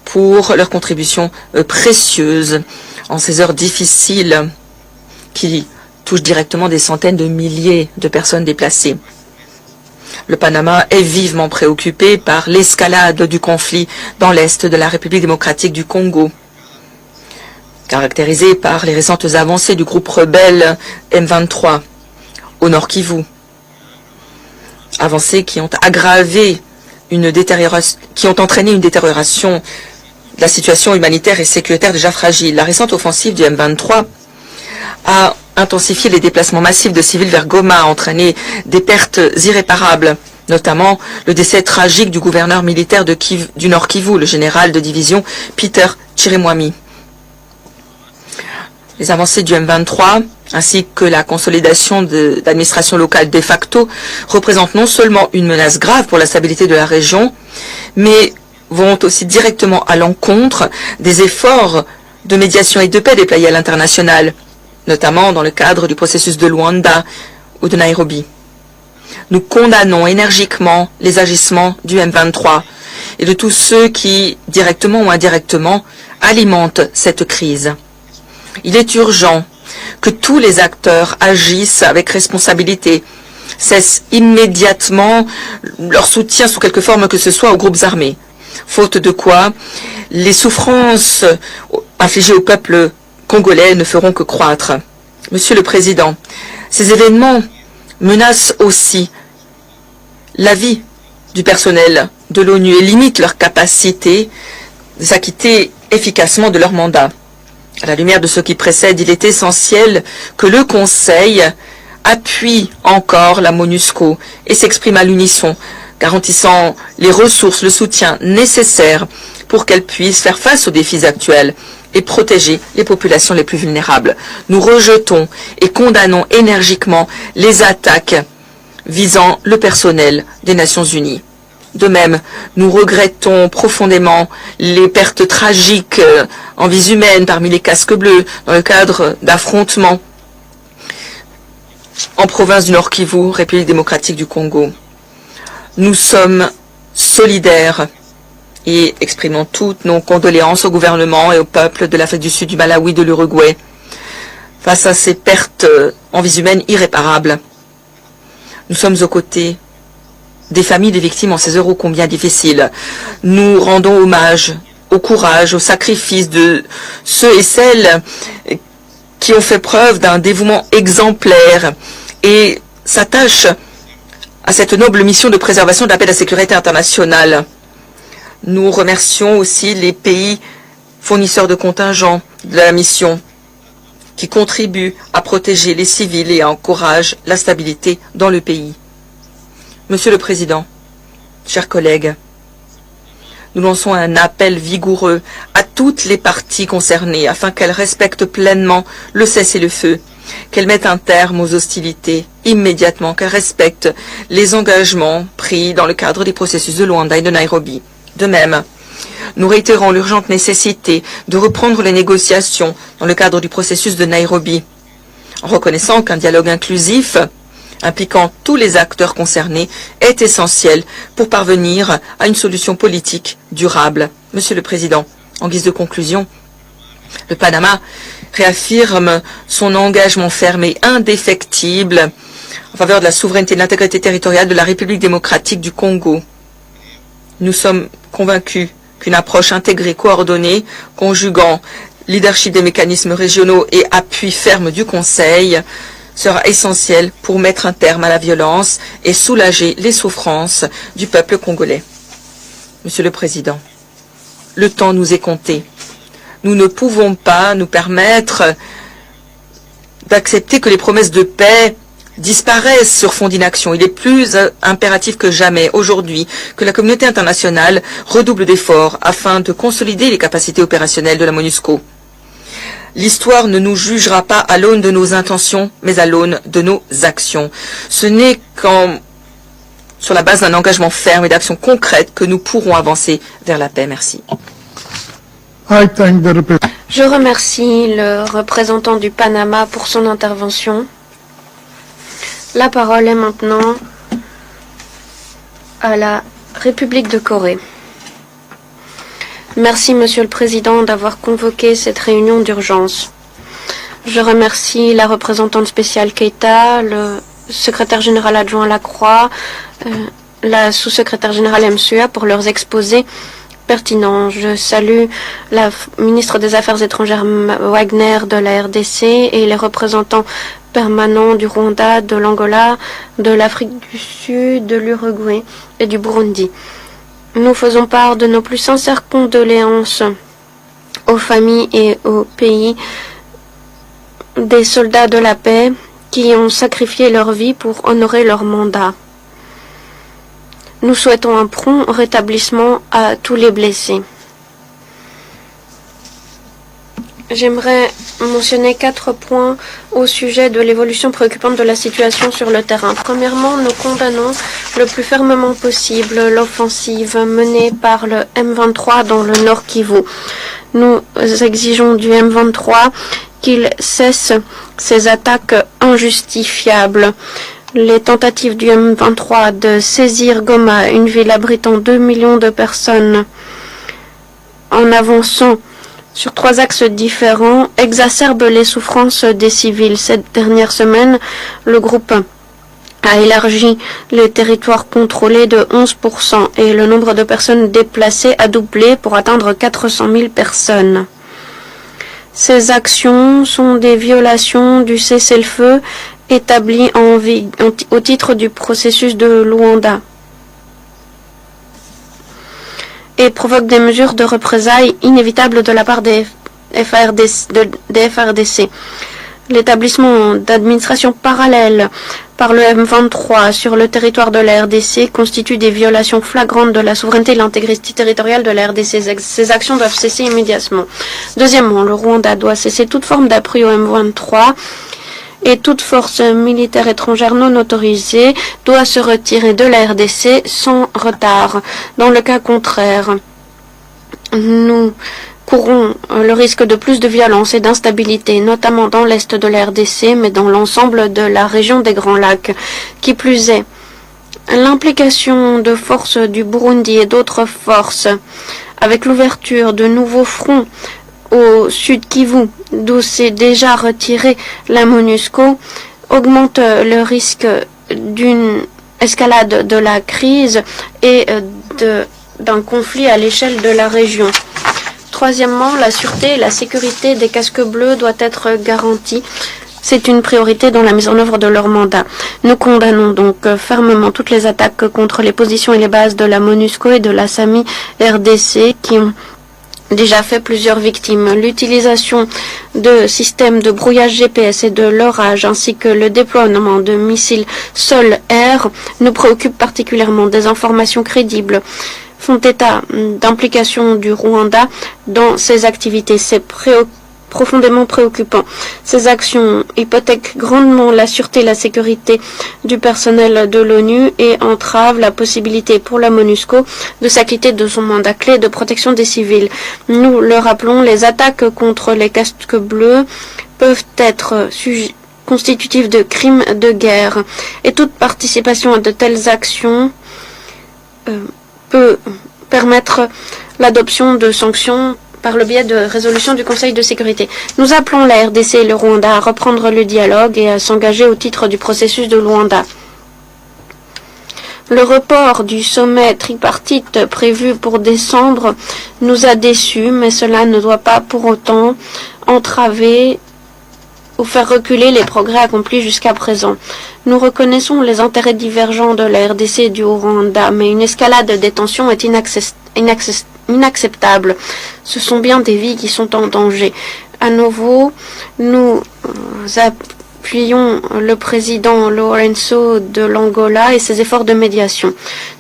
A: pour leur contribution précieuse en ces heures difficiles qui touchent directement des centaines de milliers de personnes déplacées. Le Panama est vivement préoccupé par l'escalade du conflit dans l'est de la République démocratique du Congo, caractérisé par les récentes avancées du groupe rebelle M23 au Nord Kivu. Avancées qui ont aggravé qui ont entraîné une détérioration de la situation humanitaire et sécuritaire déjà fragile. La récente offensive du M23 a intensifié les déplacements massifs de civils vers Goma, a entraîné des pertes irréparables, notamment le décès tragique du gouverneur militaire du Nord Kivu, le général de division Peter Chirimwami. Les avancées du M23, ainsi que la consolidation d'administration locale de facto, représentent non seulement une menace grave pour la stabilité de la région, mais vont aussi directement à l'encontre des efforts de médiation et de paix déployés à l'international, notamment dans le cadre du processus de Luanda ou de Nairobi. Nous condamnons énergiquement les agissements du M23 et de tous ceux qui, directement ou indirectement, alimentent cette crise. Il est urgent que tous les acteurs agissent avec responsabilité, cessent immédiatement leur soutien sous quelque forme que ce soit aux groupes armés. Faute de quoi, les souffrances infligées au peuple congolais ne feront que croître. Monsieur le Président, ces événements menacent aussi la vie du personnel de l'ONU et limitent leur capacité de s'acquitter efficacement de leur mandat. À la lumière de ce qui précède, il est essentiel que le Conseil appuie encore la MONUSCO et s'exprime à l'unisson, garantissant les ressources, le soutien nécessaire pour qu'elle puisse faire face aux défis actuels et protéger les populations les plus vulnérables. Nous rejetons et condamnons énergiquement les attaques visant le personnel des Nations Unies. De même, nous regrettons profondément les pertes tragiques en vies humaines parmi les casques bleus dans le cadre d'affrontements en province du Nord Kivu, République démocratique du Congo. Nous sommes solidaires et exprimons toutes nos condoléances au gouvernement et au peuple de l'Afrique du Sud, du Malawi, de l'Uruguay face à ces pertes en vies humaines irréparables. Nous sommes aux côtés des familles des victimes en ces heures ô combien difficiles. Nous rendons hommage au courage, au sacrifice de ceux et celles qui ont fait preuve d'un dévouement exemplaire et s'attachent à cette noble mission de préservation de la paix et de la sécurité internationale. Nous remercions aussi les pays fournisseurs de contingents de la mission qui contribuent à protéger les civils et à encourager la stabilité dans le pays. Monsieur le Président, chers collègues, nous lançons un appel vigoureux à toutes les parties concernées afin qu'elles respectent pleinement le cessez-le-feu, qu'elles mettent un terme aux hostilités immédiatement, qu'elles respectent les engagements pris dans le cadre des processus de Luanda et de Nairobi. De même, nous réitérons l'urgente nécessité de reprendre les négociations dans le cadre du processus de Nairobi, en reconnaissant qu'un dialogue inclusif impliquant tous les acteurs concernés est essentielle pour parvenir à une solution politique durable. Monsieur le Président, en guise de conclusion, le Panama réaffirme son engagement ferme et indéfectible en faveur de la souveraineté et de l'intégrité territoriale de la République démocratique du Congo. Nous sommes convaincus qu'une approche intégrée, coordonnée, conjuguant leadership des mécanismes régionaux et appui ferme du Conseil sera essentielle pour mettre un terme à la violence et soulager les souffrances du peuple congolais. Monsieur le Président, le temps nous est compté. Nous ne pouvons pas nous permettre d'accepter que les promesses de paix disparaissent sur fond d'inaction. Il est plus impératif que jamais aujourd'hui que la communauté internationale redouble d'efforts afin de consolider les capacités opérationnelles de la MONUSCO. L'histoire ne nous jugera pas à l'aune de nos intentions, mais à l'aune de nos actions. Ce n'est sur la base d'un engagement ferme et d'actions concrètes que nous pourrons avancer vers la paix. Merci.
D: Je remercie le représentant du Panama pour son intervention. La parole est maintenant à la République de Corée. Merci, Monsieur le Président, d'avoir convoqué cette réunion d'urgence. Je remercie la représentante spéciale Keita, le secrétaire général adjoint Lacroix, la sous-secrétaire générale MSUA pour leurs exposés pertinents. Je salue la ministre des Affaires étrangères Wagner de la RDC et les représentants permanents du Rwanda, de l'Angola, de l'Afrique du Sud, de l'Uruguay et du Burundi. Nous faisons part de nos plus sincères condoléances aux familles et aux pays des soldats de la paix qui ont sacrifié leur vie pour honorer leur mandat. Nous souhaitons un prompt rétablissement à tous les blessés. J'aimerais mentionner 4 points au sujet de l'évolution préoccupante de la situation sur le terrain. Premièrement, nous condamnons le plus fermement possible l'offensive menée par le M23 dans le Nord Kivu. Nous exigeons du M23 qu'il cesse ses attaques injustifiables. Les tentatives du M23 de saisir Goma, une ville abritant 2 millions de personnes, en avançant sur 3 axes différents, exacerbe les souffrances des civils. Cette dernière semaine, le groupe a élargi les territoires contrôlés de 11% et le nombre de personnes déplacées a doublé pour atteindre 400 000 personnes. Ces actions sont des violations du cessez-le-feu établi au titre du processus de Luanda et provoque des mesures de représailles inévitables de la part des FARDC. L'établissement d'administrations parallèles par le M23 sur le territoire de la RDC constitue des violations flagrantes de la souveraineté et de l'intégrité territoriale de la RDC. Ces actions doivent cesser immédiatement. Deuxièmement, le Rwanda doit cesser toute forme d'appui au M23 et toute force militaire étrangère non autorisée doit se retirer de la RDC sans retard. Dans le cas contraire, nous courons le risque de plus de violence et d'instabilité, notamment dans l'est de la RDC, mais dans l'ensemble de la région des Grands Lacs. Qui plus est, l'implication de forces du Burundi et d'autres forces, avec l'ouverture de nouveaux fronts au sud Kivu, d'où s'est déjà retiré la MONUSCO, augmente le risque d'une escalade de la crise et d'un conflit à l'échelle de la région. Troisièmement, la sûreté et la sécurité des casques bleus doit être garantie. C'est une priorité dans la mise en œuvre de leur mandat. Nous condamnons donc fermement toutes les attaques contre les positions et les bases de la MONUSCO et de la SAMI RDC qui ont déjà fait plusieurs victimes. L'utilisation de systèmes de brouillage GPS et de l'orage ainsi que le déploiement de missiles sol-air nous préoccupent particulièrement. Des informations crédibles font état d'implication du Rwanda dans ces activités. C'est profondément préoccupant. Ces actions hypothèquent grandement la sûreté et la sécurité du personnel de l'ONU et entravent la possibilité pour la MONUSCO de s'acquitter de son mandat clé de protection des civils. Nous le rappelons, les attaques contre les casques bleus peuvent être constitutives de crimes de guerre. Et toute participation à de telles actions peut permettre l'adoption de sanctions par le biais de résolutions du Conseil de sécurité. Nous appelons la RDC et le Rwanda à reprendre le dialogue et à s'engager au titre du processus de Luanda. Le report du sommet tripartite prévu pour décembre nous a déçus, mais cela ne doit pas pour autant entraver ou faire reculer les progrès accomplis jusqu'à présent. Nous reconnaissons les intérêts divergents de la RDC et du Rwanda, mais une escalade des tensions est inacceptable. Ce sont bien des vies qui sont en danger. À nouveau, nous appuyons le président Lourenço de l'Angola et ses efforts de médiation.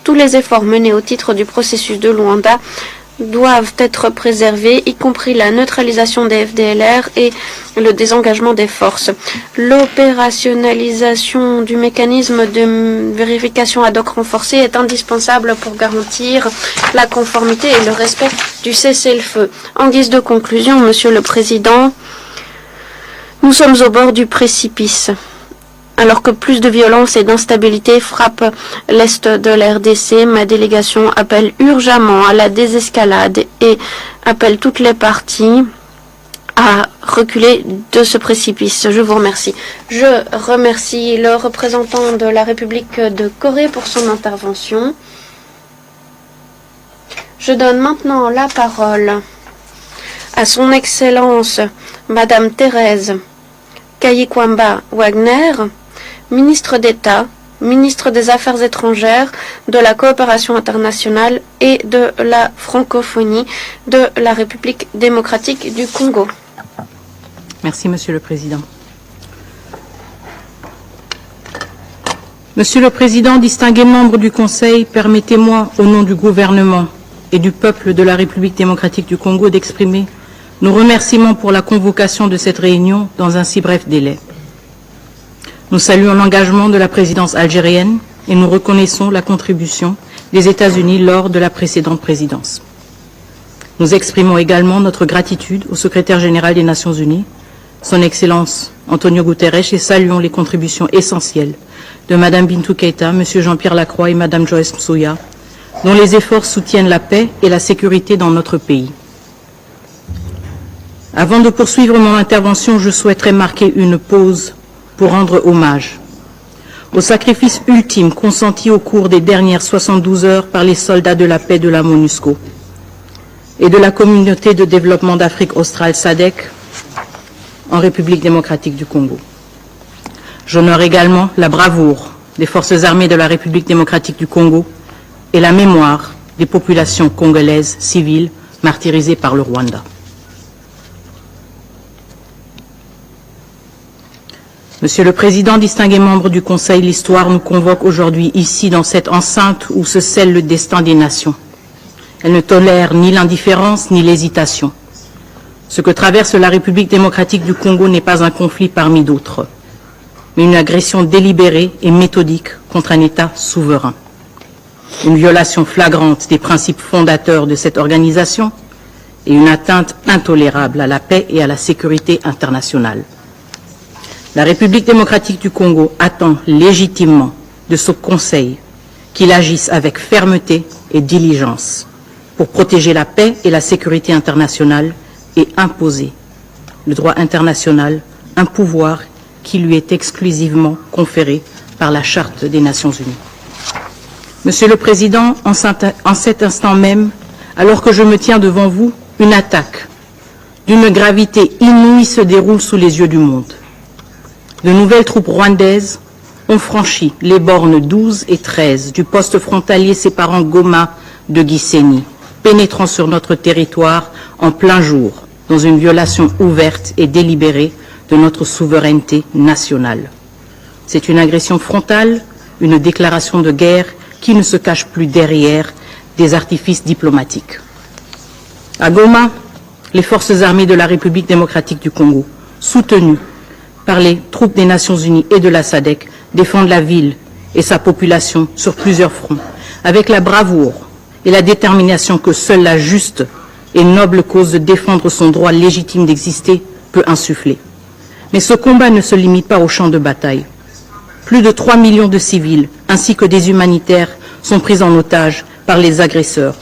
D: Tous les efforts menés au titre du processus de Luanda doivent être préservés, y compris la neutralisation des FDLR et le désengagement des forces. L'opérationnalisation du mécanisme de vérification ad hoc renforcé est indispensable pour garantir la conformité et le respect du cessez-le-feu. En guise de conclusion, Monsieur le Président, nous sommes au bord du précipice. Alors que plus de violence et d'instabilité frappent l'est de la RDC, ma délégation appelle urgemment à la désescalade et appelle toutes les parties à reculer de ce précipice. Je vous remercie. Je remercie le représentant de la République de Corée pour son intervention. Je donne maintenant la parole à son Excellence Madame Thérèse Kayikwamba Wagner, ministre d'État, ministre des Affaires étrangères, de la coopération internationale et de la francophonie de la République démocratique du Congo.
F: Merci, Monsieur le Président. Monsieur le Président, distingués membres du Conseil, permettez-moi, au nom du gouvernement et du peuple de la République démocratique du Congo, d'exprimer nos remerciements pour la convocation de cette réunion dans un si bref délai. Nous saluons l'engagement de la présidence algérienne et nous reconnaissons la contribution des États-Unis lors de la précédente présidence. Nous exprimons également notre gratitude au secrétaire général des Nations Unies, son Excellence Antonio Guterres, et saluons les contributions essentielles de Mme Bintou Keïta, M. Jean-Pierre Lacroix et Mme Joyce Msuya, dont les efforts soutiennent la paix et la sécurité dans notre pays. Avant de poursuivre mon intervention, je souhaiterais marquer une pause pour rendre hommage au sacrifice ultime consenti au cours des dernières 72 heures par les soldats de la paix de la MONUSCO et de la communauté de développement d'Afrique australe SADC en République démocratique du Congo. J'honore également la bravoure des forces armées de la République démocratique du Congo et la mémoire des populations congolaises civiles martyrisées par le Rwanda. Monsieur le Président, distingués membres du Conseil, l'histoire nous convoque aujourd'hui ici dans cette enceinte où se scelle le destin des nations. Elle ne tolère ni l'indifférence ni l'hésitation. Ce que traverse la République démocratique du Congo n'est pas un conflit parmi d'autres, mais une agression délibérée et méthodique contre un État souverain. Une violation flagrante des principes fondateurs de cette organisation et une atteinte intolérable à la paix et à la sécurité internationale. La République démocratique du Congo attend légitimement de ce Conseil qu'il agisse avec fermeté et diligence pour protéger la paix et la sécurité internationale et imposer le droit international, un pouvoir qui lui est exclusivement conféré par la Charte des Nations Unies. Monsieur le Président, en cet instant même, alors que je me tiens devant vous, une attaque d'une gravité inouïe se déroule sous les yeux du monde. De nouvelles troupes rwandaises ont franchi les bornes 12 et 13 du poste frontalier séparant Goma de Gisenyi, pénétrant sur notre territoire en plein jour, dans une violation ouverte et délibérée de notre souveraineté nationale. C'est une agression frontale, une déclaration de guerre qui ne se cache plus derrière des artifices diplomatiques. À Goma, les forces armées de la République démocratique du Congo, soutenues par les troupes des Nations Unies et de la SADC, défendent la ville et sa population sur plusieurs fronts, avec la bravoure et la détermination que seule la juste et noble cause de défendre son droit légitime d'exister peut insuffler. Mais ce combat ne se limite pas au champ de bataille. Plus de 3 millions de civils, ainsi que des humanitaires, sont pris en otage par les agresseurs,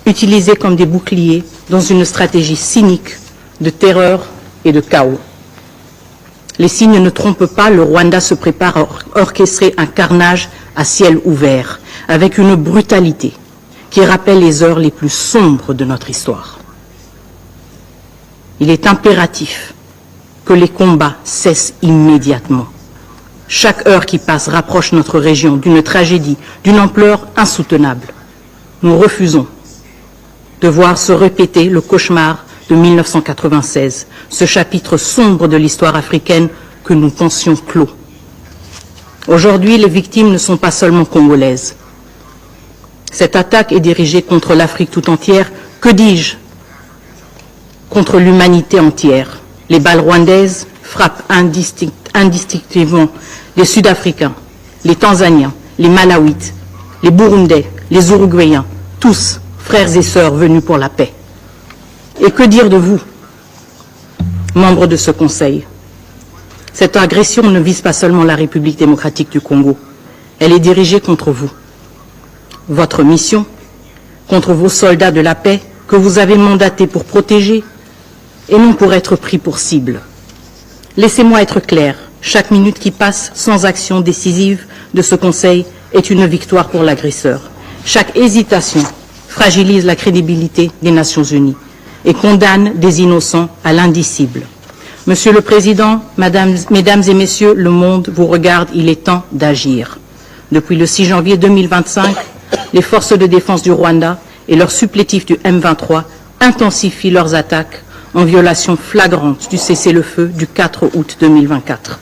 F: utilisés comme des boucliers dans une stratégie cynique de terreur et de chaos. Les signes ne trompent pas, le Rwanda se prépare à orchestrer un carnage à ciel ouvert, avec une brutalité qui rappelle les heures les plus sombres de notre histoire. Il est impératif que les combats cessent immédiatement. Chaque heure qui passe rapproche notre région d'une tragédie d'une ampleur insoutenable. Nous refusons de voir se répéter le cauchemar de 1996, ce chapitre sombre de l'histoire africaine que nous pensions clos. Aujourd'hui, les victimes ne sont pas seulement congolaises. Cette attaque est dirigée contre l'Afrique tout entière, que dis-je, contre l'humanité entière. Les balles rwandaises frappent indistinctement les Sud-Africains, les Tanzaniens, les Malawites, les Burundais, les Uruguayens, tous frères et sœurs venus pour la paix. Et que dire de vous, membres de ce Conseil? Cette agression ne vise pas seulement la République démocratique du Congo, elle est dirigée contre vous. Votre mission, contre vos soldats de la paix que vous avez mandatés pour protéger et non pour être pris pour cible. Laissez-moi être clair, chaque minute qui passe sans action décisive de ce Conseil est une victoire pour l'agresseur. Chaque hésitation fragilise la crédibilité des Nations Unies et condamne des innocents à l'indicible. Monsieur le Président, Mesdames et Messieurs, le monde vous regarde, il est temps d'agir. Depuis le 6 janvier 2025, les forces de défense du Rwanda et leurs supplétifs du M23 intensifient leurs attaques en violation flagrante du cessez-le-feu du 4 août 2024,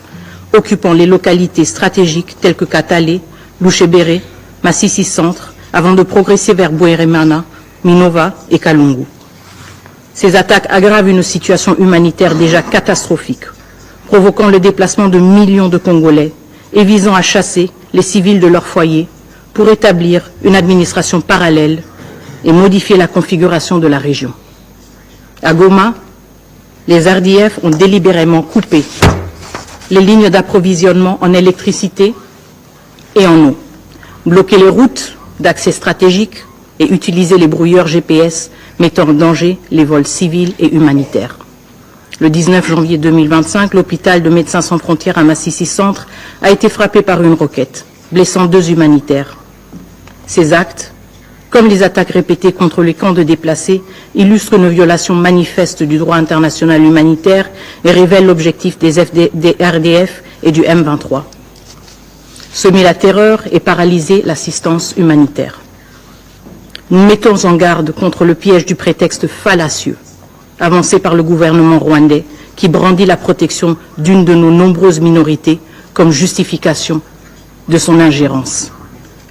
F: occupant les localités stratégiques telles que Katale, Louchébéré, Massissi Centre, avant de progresser vers Bweremana, Minova et Kalungu. Ces attaques aggravent une situation humanitaire déjà catastrophique, provoquant le déplacement de millions de Congolais et visant à chasser les civils de leur foyer pour établir une administration parallèle et modifier la configuration de la région. À Goma, les RDF ont délibérément coupé les lignes d'approvisionnement en électricité et en eau, bloqué les routes d'accès stratégiques et utilisé les brouilleurs GPS mettant en danger les vols civils et humanitaires. Le 19 janvier 2025, l'hôpital de Médecins sans frontières à Massissi Centre a été frappé par une roquette, blessant 2 humanitaires. Ces actes, comme les attaques répétées contre les camps de déplacés, illustrent une violation manifeste du droit international humanitaire et révèlent l'objectif des RDF et du M23. Semer la terreur et paralyser l'assistance humanitaire. Nous mettons en garde contre le piège du prétexte fallacieux avancé par le gouvernement rwandais qui brandit la protection d'une de nos nombreuses minorités comme justification de son ingérence.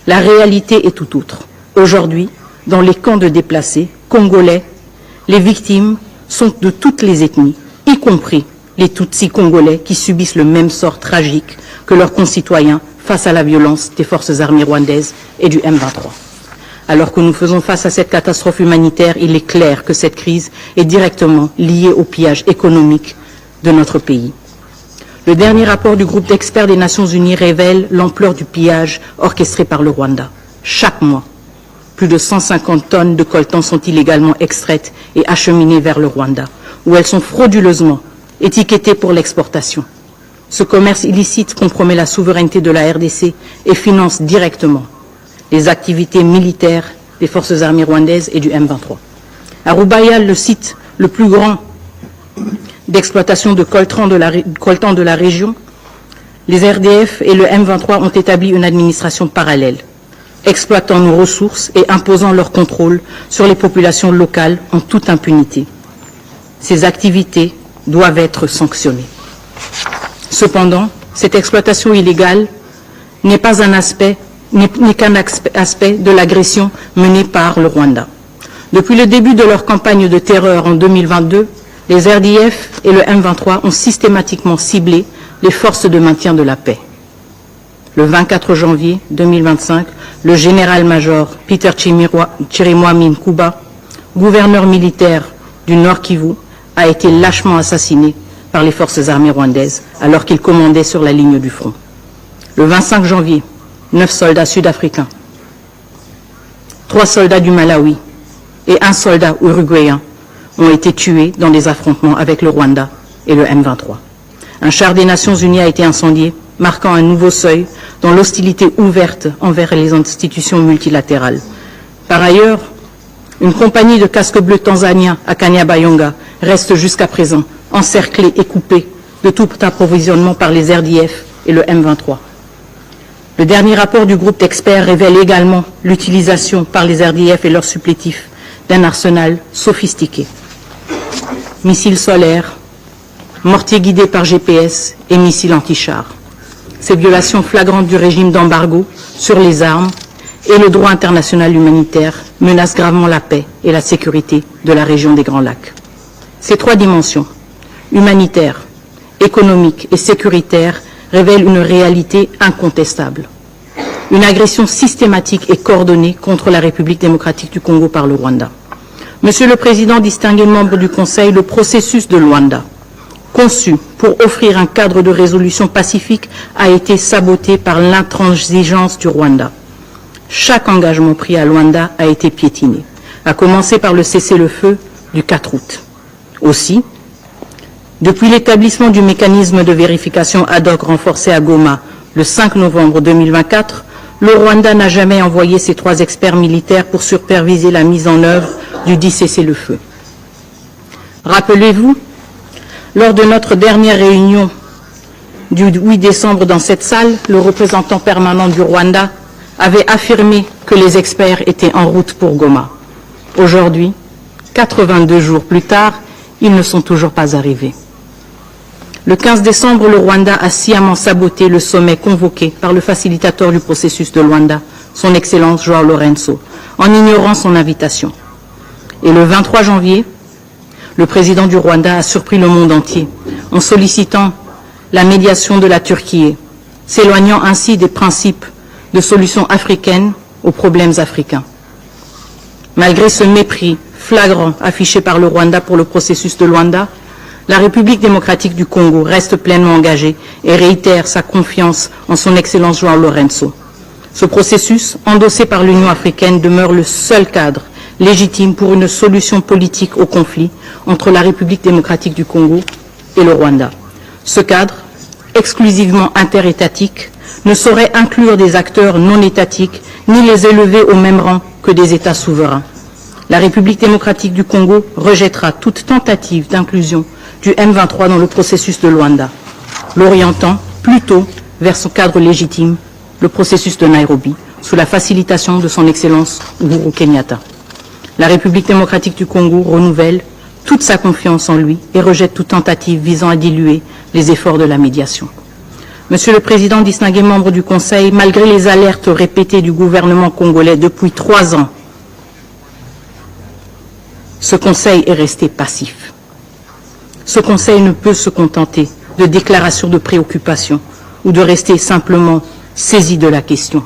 F: La réalité est tout autre. Aujourd'hui, dans les camps de déplacés congolais, les victimes sont de toutes les ethnies, y compris les Tutsis congolais qui subissent le même sort tragique que leurs concitoyens face à la violence des forces armées rwandaises et du M23. Alors que nous faisons face à cette catastrophe humanitaire, il est clair que cette crise est directement liée au pillage économique de notre pays. Le dernier rapport du groupe d'experts des Nations Unies révèle l'ampleur du pillage orchestré par le Rwanda. Chaque mois, plus de 150 tonnes de coltan sont illégalement extraites et acheminées vers le Rwanda, où elles sont frauduleusement étiquetées pour l'exportation. Ce commerce illicite compromet la souveraineté de la RDC et finance directement les activités militaires des forces armées rwandaises et du M23. À Rubaya, le site le plus grand d'exploitation de coltan de la région, les RDF et le M23 ont établi une administration parallèle, exploitant nos ressources et imposant leur contrôle sur les populations locales en toute impunité. Ces activités doivent être sanctionnées. Cependant, cette exploitation illégale n'est qu'un aspect de l'agression menée par le Rwanda. Depuis le début de leur campagne de terreur en 2022, les RDF et le M23 ont systématiquement ciblé les forces de maintien de la paix. Le 24 janvier 2025, le général-major Peter Chirimwami Nkuba, gouverneur militaire du Nord Kivu, a été lâchement assassiné par les forces armées rwandaises alors qu'il commandait sur la ligne du front. Le 25 janvier, 9 soldats sud-africains, 3 soldats du Malawi et 1 soldat uruguayen ont été tués dans des affrontements avec le Rwanda et le M23. Un char des Nations Unies a été incendié, marquant un nouveau seuil dans l'hostilité ouverte envers les institutions multilatérales. Par ailleurs, une compagnie de casques bleus tanzaniens à Kanyabayonga reste jusqu'à présent encerclée et coupée de tout approvisionnement par les RDF et le M23. Le dernier rapport du groupe d'experts révèle également l'utilisation par les RDF et leurs supplétifs d'un arsenal sophistiqué. Missiles solaires, mortiers guidés par GPS et missiles anti-chars. Ces violations flagrantes du régime d'embargo sur les armes et le droit international humanitaire menacent gravement la paix et la sécurité de la région des Grands Lacs. Ces 3 dimensions, humanitaire, économique et sécuritaire, révèlent une réalité incontestable. Une agression systématique et coordonnée contre la République démocratique du Congo par le Rwanda. Monsieur le Président, distingués membres du Conseil, le processus de Luanda, conçu pour offrir un cadre de résolution pacifique, a été saboté par l'intransigeance du Rwanda. Chaque engagement pris à Luanda a été piétiné, à commencer par le cessez-le-feu du 4 août. Aussi, depuis l'établissement du mécanisme de vérification ad hoc renforcé à Goma le 5 novembre 2024, le Rwanda n'a jamais envoyé ses 3 experts militaires pour superviser la mise en œuvre du dit cessez-le-feu. Rappelez-vous, lors de notre dernière réunion du 8 décembre dans cette salle, le représentant permanent du Rwanda avait affirmé que les experts étaient en route pour Goma. Aujourd'hui, 82 jours plus tard, ils ne sont toujours pas arrivés. Le 15 décembre, le Rwanda a sciemment saboté le sommet convoqué par le facilitateur du processus de Luanda, son Excellence João Lourenço, en ignorant son invitation. Et le 23 janvier, le président du Rwanda a surpris le monde entier en sollicitant la médiation de la Turquie, s'éloignant ainsi des principes de solutions africaines aux problèmes africains. Malgré ce mépris flagrant affiché par le Rwanda pour le processus de Luanda, la République démocratique du Congo reste pleinement engagée et réitère sa confiance en son Excellence João Lourenço. Ce processus, endossé par l'Union africaine, demeure le seul cadre légitime pour une solution politique au conflit entre la République démocratique du Congo et le Rwanda. Ce cadre, exclusivement interétatique, ne saurait inclure des acteurs non étatiques ni les élever au même rang que des États souverains. La République démocratique du Congo rejettera toute tentative d'inclusion du M23 dans le processus de Luanda, l'orientant plutôt vers son cadre légitime, le processus de Nairobi, sous la facilitation de son Excellence Uhuru Kenyatta. La République démocratique du Congo renouvelle toute sa confiance en lui et rejette toute tentative visant à diluer les efforts de la médiation. Monsieur le Président, distingués membres du Conseil, malgré les alertes répétées du gouvernement congolais depuis 3 ans, ce Conseil est resté passif. Ce Conseil ne peut se contenter de déclarations de préoccupation ou de rester simplement saisi de la question.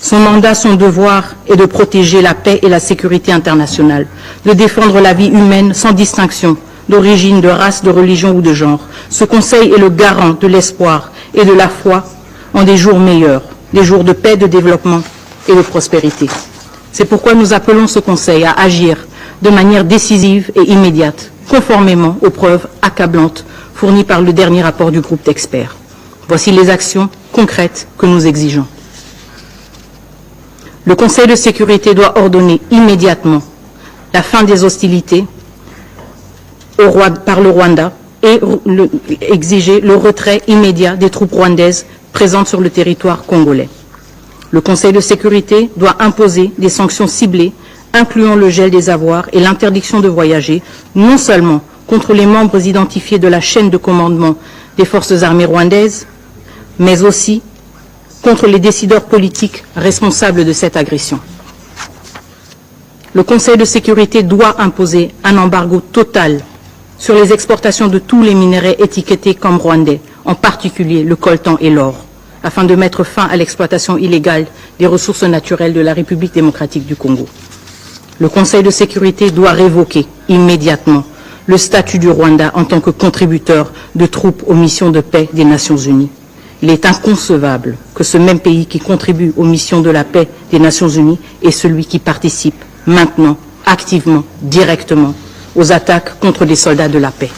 F: Son mandat, son devoir est de protéger la paix et la sécurité internationale, de défendre la vie humaine sans distinction d'origine, de race, de religion ou de genre. Ce Conseil est le garant de l'espoir et de la foi en des jours meilleurs, des jours de paix, de développement et de prospérité. C'est pourquoi nous appelons ce Conseil à agir de manière décisive et immédiate, conformément aux preuves accablantes fournies par le dernier rapport du groupe d'experts. Voici les actions concrètes que nous exigeons. Le Conseil de sécurité doit ordonner immédiatement la fin des hostilités par le Rwanda et exiger le retrait immédiat des troupes rwandaises présentes sur le territoire congolais. Le Conseil de sécurité doit imposer des sanctions ciblées, incluant le gel des avoirs et l'interdiction de voyager, non seulement contre les membres identifiés de la chaîne de commandement des forces armées rwandaises, mais aussi contre les décideurs politiques responsables de cette agression. Le Conseil de sécurité doit imposer un embargo total sur les exportations de tous les minerais étiquetés comme rwandais, en particulier le coltan et l'or, afin de mettre fin à l'exploitation illégale des ressources naturelles de la République démocratique du Congo. Le Conseil de sécurité doit révoquer immédiatement le statut du Rwanda en tant que contributeur de troupes aux missions de paix des Nations Unies. Il est inconcevable que ce même pays qui contribue aux missions de la paix des Nations Unies est celui qui participe maintenant, activement, directement, aux attaques contre les soldats de la paix.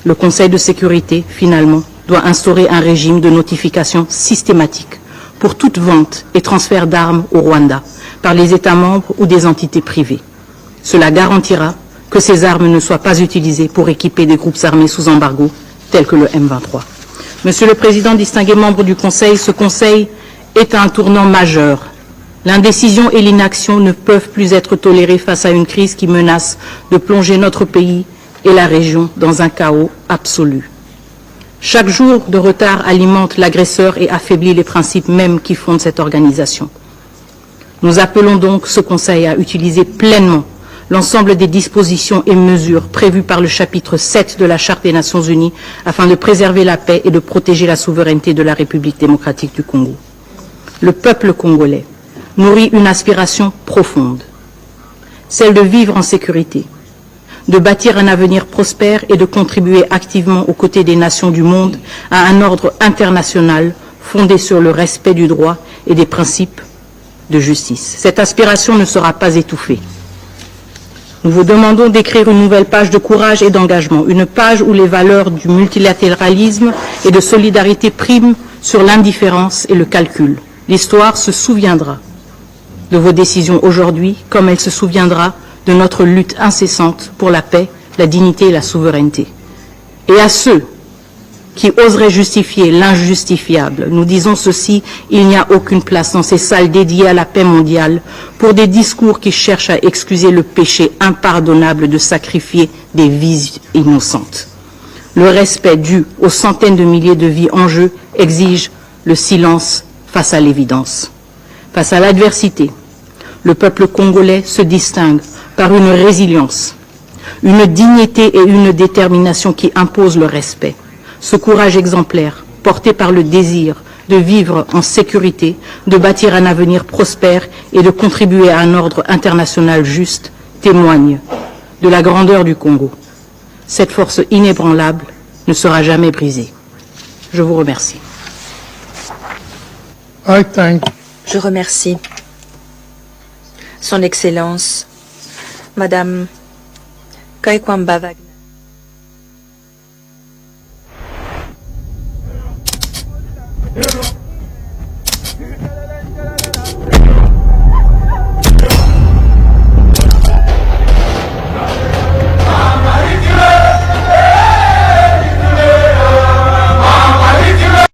F: Le Conseil de sécurité, finalement, doit instaurer un régime de notification systématique pour toute vente et transfert d'armes au Rwanda par les États membres ou des entités privées. Cela garantira que ces armes ne soient pas utilisées pour équiper des groupes armés sous embargo tels que le M23. Monsieur le Président, distingués membres du Conseil, ce Conseil est à un tournant majeur. L'indécision et l'inaction ne peuvent plus être tolérées face à une crise qui menace de plonger notre pays et la région dans un chaos absolu. Chaque jour de retard alimente l'agresseur et affaiblit les principes mêmes qui fondent cette organisation. Nous appelons donc ce Conseil à utiliser pleinement l'ensemble des dispositions et mesures prévues par le chapitre 7 de la Charte des Nations Unies afin de préserver la paix et de protéger la souveraineté de la République démocratique du Congo. Le peuple congolais nourrit une aspiration profonde, celle de vivre en sécurité, de bâtir un avenir prospère et de contribuer activement aux côtés des nations du monde à un ordre international fondé sur le respect du droit et des principes de justice. Cette aspiration ne sera pas étouffée. Nous vous demandons d'écrire une nouvelle page de courage et d'engagement, une page où les valeurs du multilatéralisme et de solidarité priment sur l'indifférence et le calcul. L'histoire se souviendra de vos décisions aujourd'hui, comme elle se souviendra de notre lutte incessante pour la paix, la dignité et la souveraineté. Et à ceux qui oseraient justifier l'injustifiable, nous disons ceci, il n'y a aucune place dans ces salles dédiées à la paix mondiale pour des discours qui cherchent à excuser le péché impardonnable de sacrifier des vies innocentes. Le respect dû aux centaines de milliers de vies en jeu exige le silence face à l'évidence. Face à l'adversité, le peuple congolais se distingue par une résilience, une dignité et une détermination qui imposent le respect. Ce courage exemplaire, porté par le désir de vivre en sécurité, de bâtir un avenir prospère et de contribuer à un ordre international juste, témoigne de la grandeur du Congo. Cette force inébranlable ne sera jamais brisée. Je vous remercie.
A: Je remercie Son Excellence, Madame Kaikwamba Wagner.